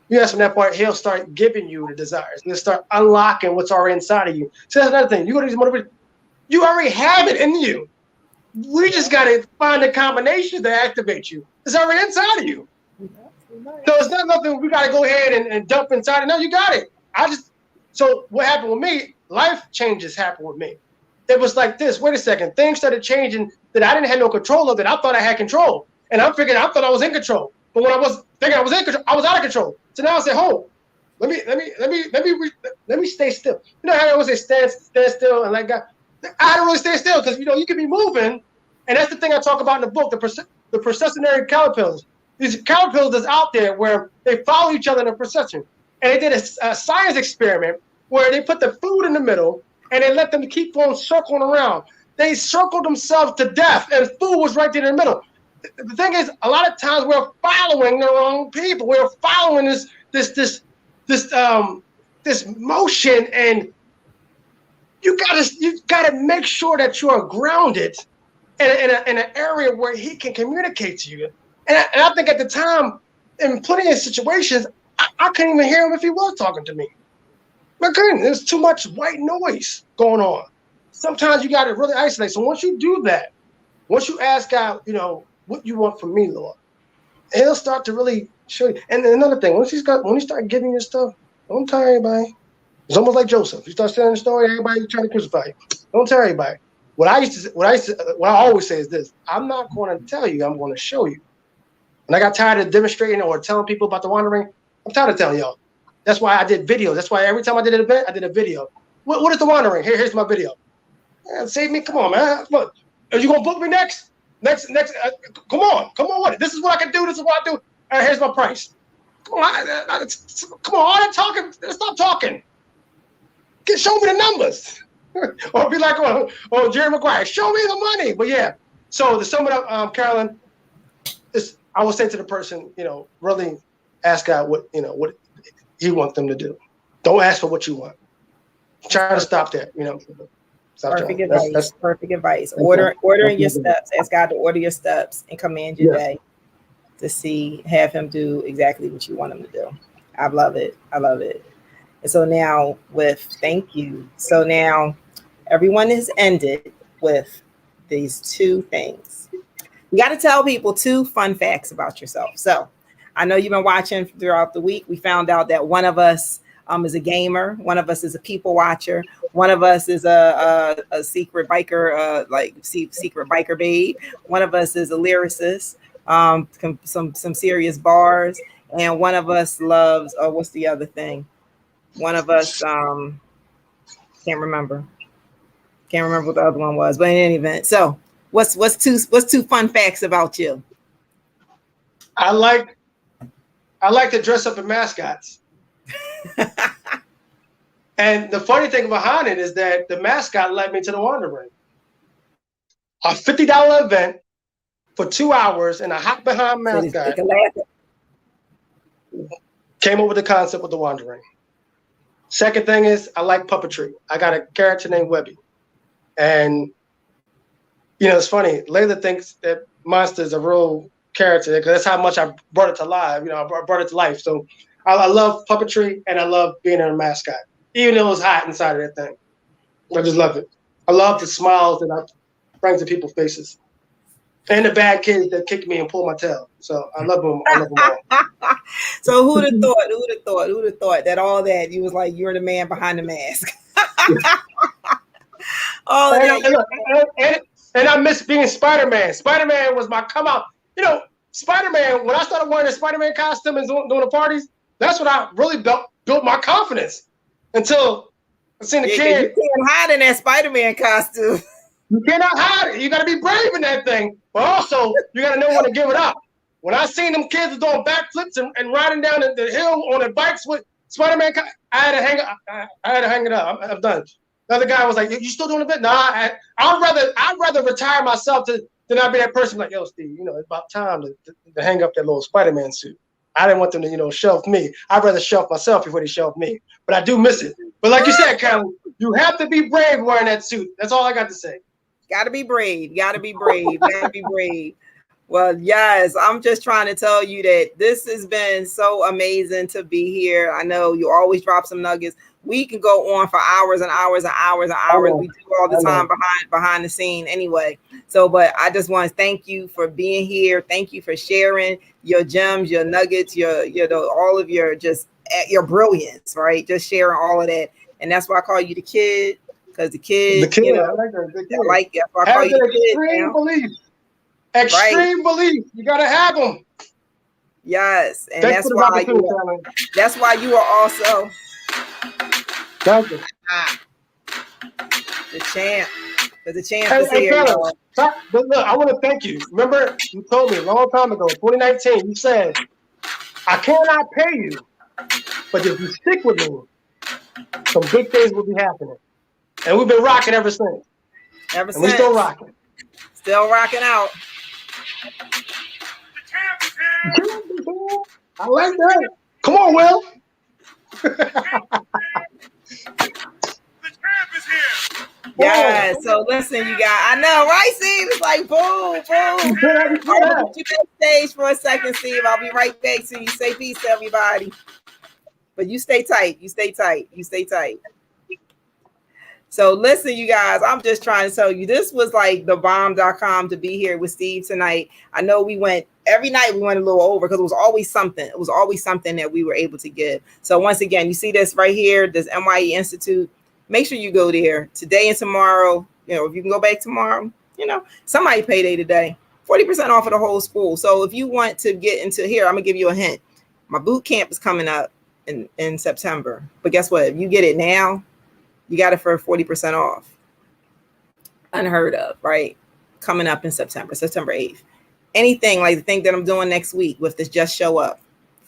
You ask him that part, he'll start giving you the desires. He'll start unlocking what's already inside of you. So that's another thing. You go to these motivations, you already have it in you. We just got to find a combination to activate you. It's already inside of you. So it's not nothing we got to go ahead and dump inside. No, you got it. So what happened with me, life changes happened with me. It was like this. Wait a second. Things started changing that I didn't have no control of it. I thought I had control. And I thought I was in control. But when I was thinking I was in control, I was out of control. So now I say, hold, let me stay still. You know how I always say stand still, and like I don't really stay still because you can be moving, and that's the thing I talk about in the book, the processionary caterpillars. These caterpillars that's out there where they follow each other in a procession, and they did a science experiment where they put the food in the middle and they let them keep on circling around. They circled themselves to death, and food was right there in the middle. The thing is, a lot of times we're following the wrong people. We're following this motion, and you gotta make sure that you are grounded in an area where he can communicate to you. And I think at the time, in plenty of situations, I couldn't even hear him if he was talking to me. I couldn't. There's too much white noise going on. Sometimes you got to really isolate. So once you do that, once you ask God, what you want from me, Lord, he'll start to really show you. And then another thing, when he start giving you stuff, don't tell everybody. It's almost like Joseph. You start telling the story, everybody trying to crucify you. Don't tell everybody. What I always say is this: I'm not going to tell you. I'm going to show you. And I got tired of demonstrating or telling people about the wandering. I'm tired of telling y'all. That's why I did videos. That's why every time I did an event, I did a video. What is the wandering? Here's my video. Man, save me. Come on, man. Look, are you gonna book me next? Next. Come on. What? This is what I can do. This is what I do. Here's my price. Come on. Come on. All that talking. Stop talking. Show me the numbers. Or be like, Jerry Maguire. Show me the money. But yeah. So to sum it up, Carolyn, I would say to the person, really ask God what you want them to do. Don't ask for what you want. Try to stop that. Perfect advice. Perfect advice. Ordering your steps. Ask God to order your steps and command your day to have him do exactly what you want him to do. I love it. And so now thank you. So now everyone has ended with these two things. You got to tell people 2 fun facts about yourself. So I know you've been watching throughout the week. We found out that one of us is a gamer. One of us is a people watcher. One of us is a secret biker, secret biker babe. One of us is a lyricist, some serious bars. And one of us loves, what's the other thing? One of us, can't remember what the other one was, but in any event. So what's two fun facts about you? I like to dress up in mascots. And the funny thing behind it is that the mascot led me to the Wandering. A $50 event for 2 hours and a hot behind mascot came up with the concept of the Wandering. Second thing is I like puppetry. I got a character named Webby. And it's funny. Layla thinks that Monster is a real character because that's how much I brought it to life. I brought it to life. So I love puppetry and I love being a mascot, even though it was hot inside of that thing. I just love it. I love the smiles that I bring to people's faces, and the bad kids that kick me and pull my tail. So I love them. All. So who'd have thought that all that you was like you're the man behind the mask. And I miss being Spider-Man. Spider-Man was my come out. Spider-Man, when I started wearing a Spider-Man costume and doing the parties, that's when I really built my confidence. Until I seen the kid. You can't hide in that Spider-Man costume. You cannot hide it. You got to be brave in that thing. But also, you got to know when to give it up. When I seen them kids doing backflips and riding down the hill on their bikes with Spider-Man, I had to hang it up. I'm done. The other guy was like, "You still doing a bit?" No, I'd rather retire myself to not be that person like, "Yo, Steve, it's about time to hang up that little Spider-Man suit." I didn't want them to, shelf me. I'd rather shelf myself before they shelf me. But I do miss it. But like you said, Carolyn, you have to be brave wearing that suit. That's all I got to say. Gotta be brave. Well, yes, I'm just trying to tell you that this has been so amazing to be here. I know you always drop some nuggets. We can go on for hours and hours and hours and I hours. know. We do all the I time know. behind the scene anyway. So, but I just want to thank you for being here. Thank you for sharing your gems, your nuggets, all of your just your brilliance, right? Just sharing all of that. And that's why I call you the kid, because the The kid, kid, I like that. The I kid. like that's why I call Have you the the kid extreme now. belief. Right. Extreme belief. You gotta have them. Yes. And Thanks for this opportunity, Alan. that's why you are also Thank you. the champ. Because the champ Hey, is hey, here, fellas. y'all. But look, I want to thank you. Remember, you told me a long time ago, 2019, you said, I cannot pay you, but if you stick with me, some big things will be happening. And we've been rocking ever since. Ever And we still since. rocking. Still rocking out. The champ is here. I like that. Come on, Will. The champ is here. Yeah. So listen, you guys. I know, right, Steve? It's like boom, boom. You All right, that. put you backstage for a second, Steve. I'll be right back to you. Say peace to everybody. But you stay tight. You stay tight. You stay tight. So listen, you guys, I'm just trying to tell you, this was like the bomb.com to be here with Steve tonight. I know we went every night, we went a little over because it was always something. It was always something that we were able to give. So once again, you see this right here, this MYE Institute. Make sure you go there today and tomorrow. You know, if you can go back tomorrow, you know, somebody payday today, 40% off of the whole school. So if you want to get into here, I'm gonna give you a hint. My boot camp is coming up in September. But guess what? If you get it now, you got it for 40% off. Unheard of, right? Coming up in September 8th. Anything like the thing that I'm doing next week with this Just Show Up,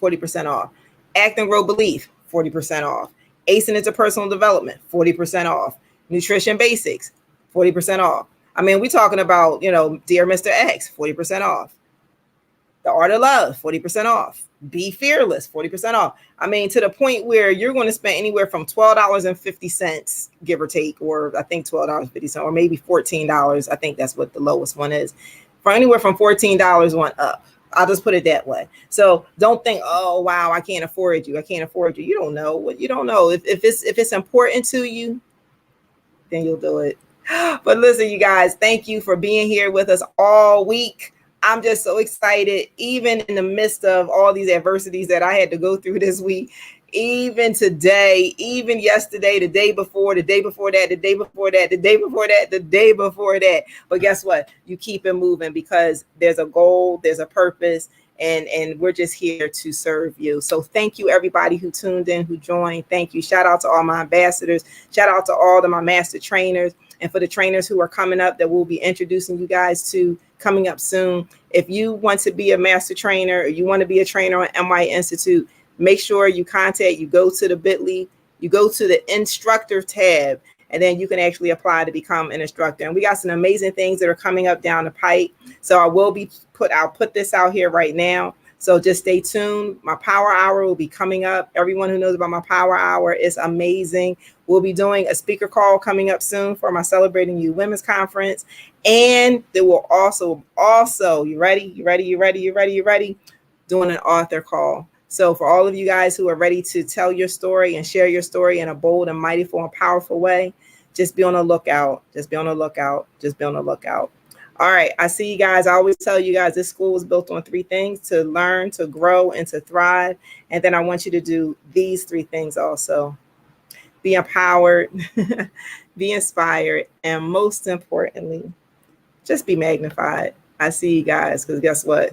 40% off. Act and Grow Belief, 40% off. Acing into Personal Development, 40% off. Nutrition Basics, 40% off. I mean, we're talking about, Dear Mr. X, 40% off. The Art of Love, 40% off. Be Fearless, 40% off. I mean, to the point where you're going to spend anywhere from $12.50, give or take, or I think $12.50, or maybe $14. I think that's what the lowest one is. For anywhere from $14 went up. I'll just put it that way. So don't think, oh wow, I can't afford you. I can't afford you. You don't know what you don't know. If it's important to you, then you'll do it. But listen, you guys, thank you for being here with us all week. I'm just so excited, even in the midst of all these adversities that I had to go through this week, even today, even yesterday, the day before, the day before that, the day before that, the day before that, the day before that. But guess what? You keep it moving because there's a goal, there's a purpose, and we're just here to serve you. So thank you, everybody who tuned in, who joined. Thank you. Shout out to all my ambassadors. Shout out to all of my master trainers. And for the trainers who are coming up that we'll be introducing you guys to coming up soon. If you want to be a master trainer or you want to be a trainer on MYE Institute, make sure you go to the bit.ly, you go to the instructor tab, and then you can actually apply to become an instructor. And we got some amazing things that are coming up down the pipe. So I'll put this out here right now. So just stay tuned. My power hour will be coming up. Everyone who knows about my power hour is amazing. We'll be doing a speaker call coming up soon for my Celebrating You Women's Conference. And there will also, you ready? Doing an author call. So for all of you guys who are ready to tell your story and share your story in a bold and mightyful and powerful way, just be on the lookout. All right. I see you guys. I always tell you guys this school is built on 3 things: to learn, to grow, and to thrive. And then I want you to do these 3 things also. Be empowered, be inspired, and most importantly, just be magnified. I see you guys, because guess what?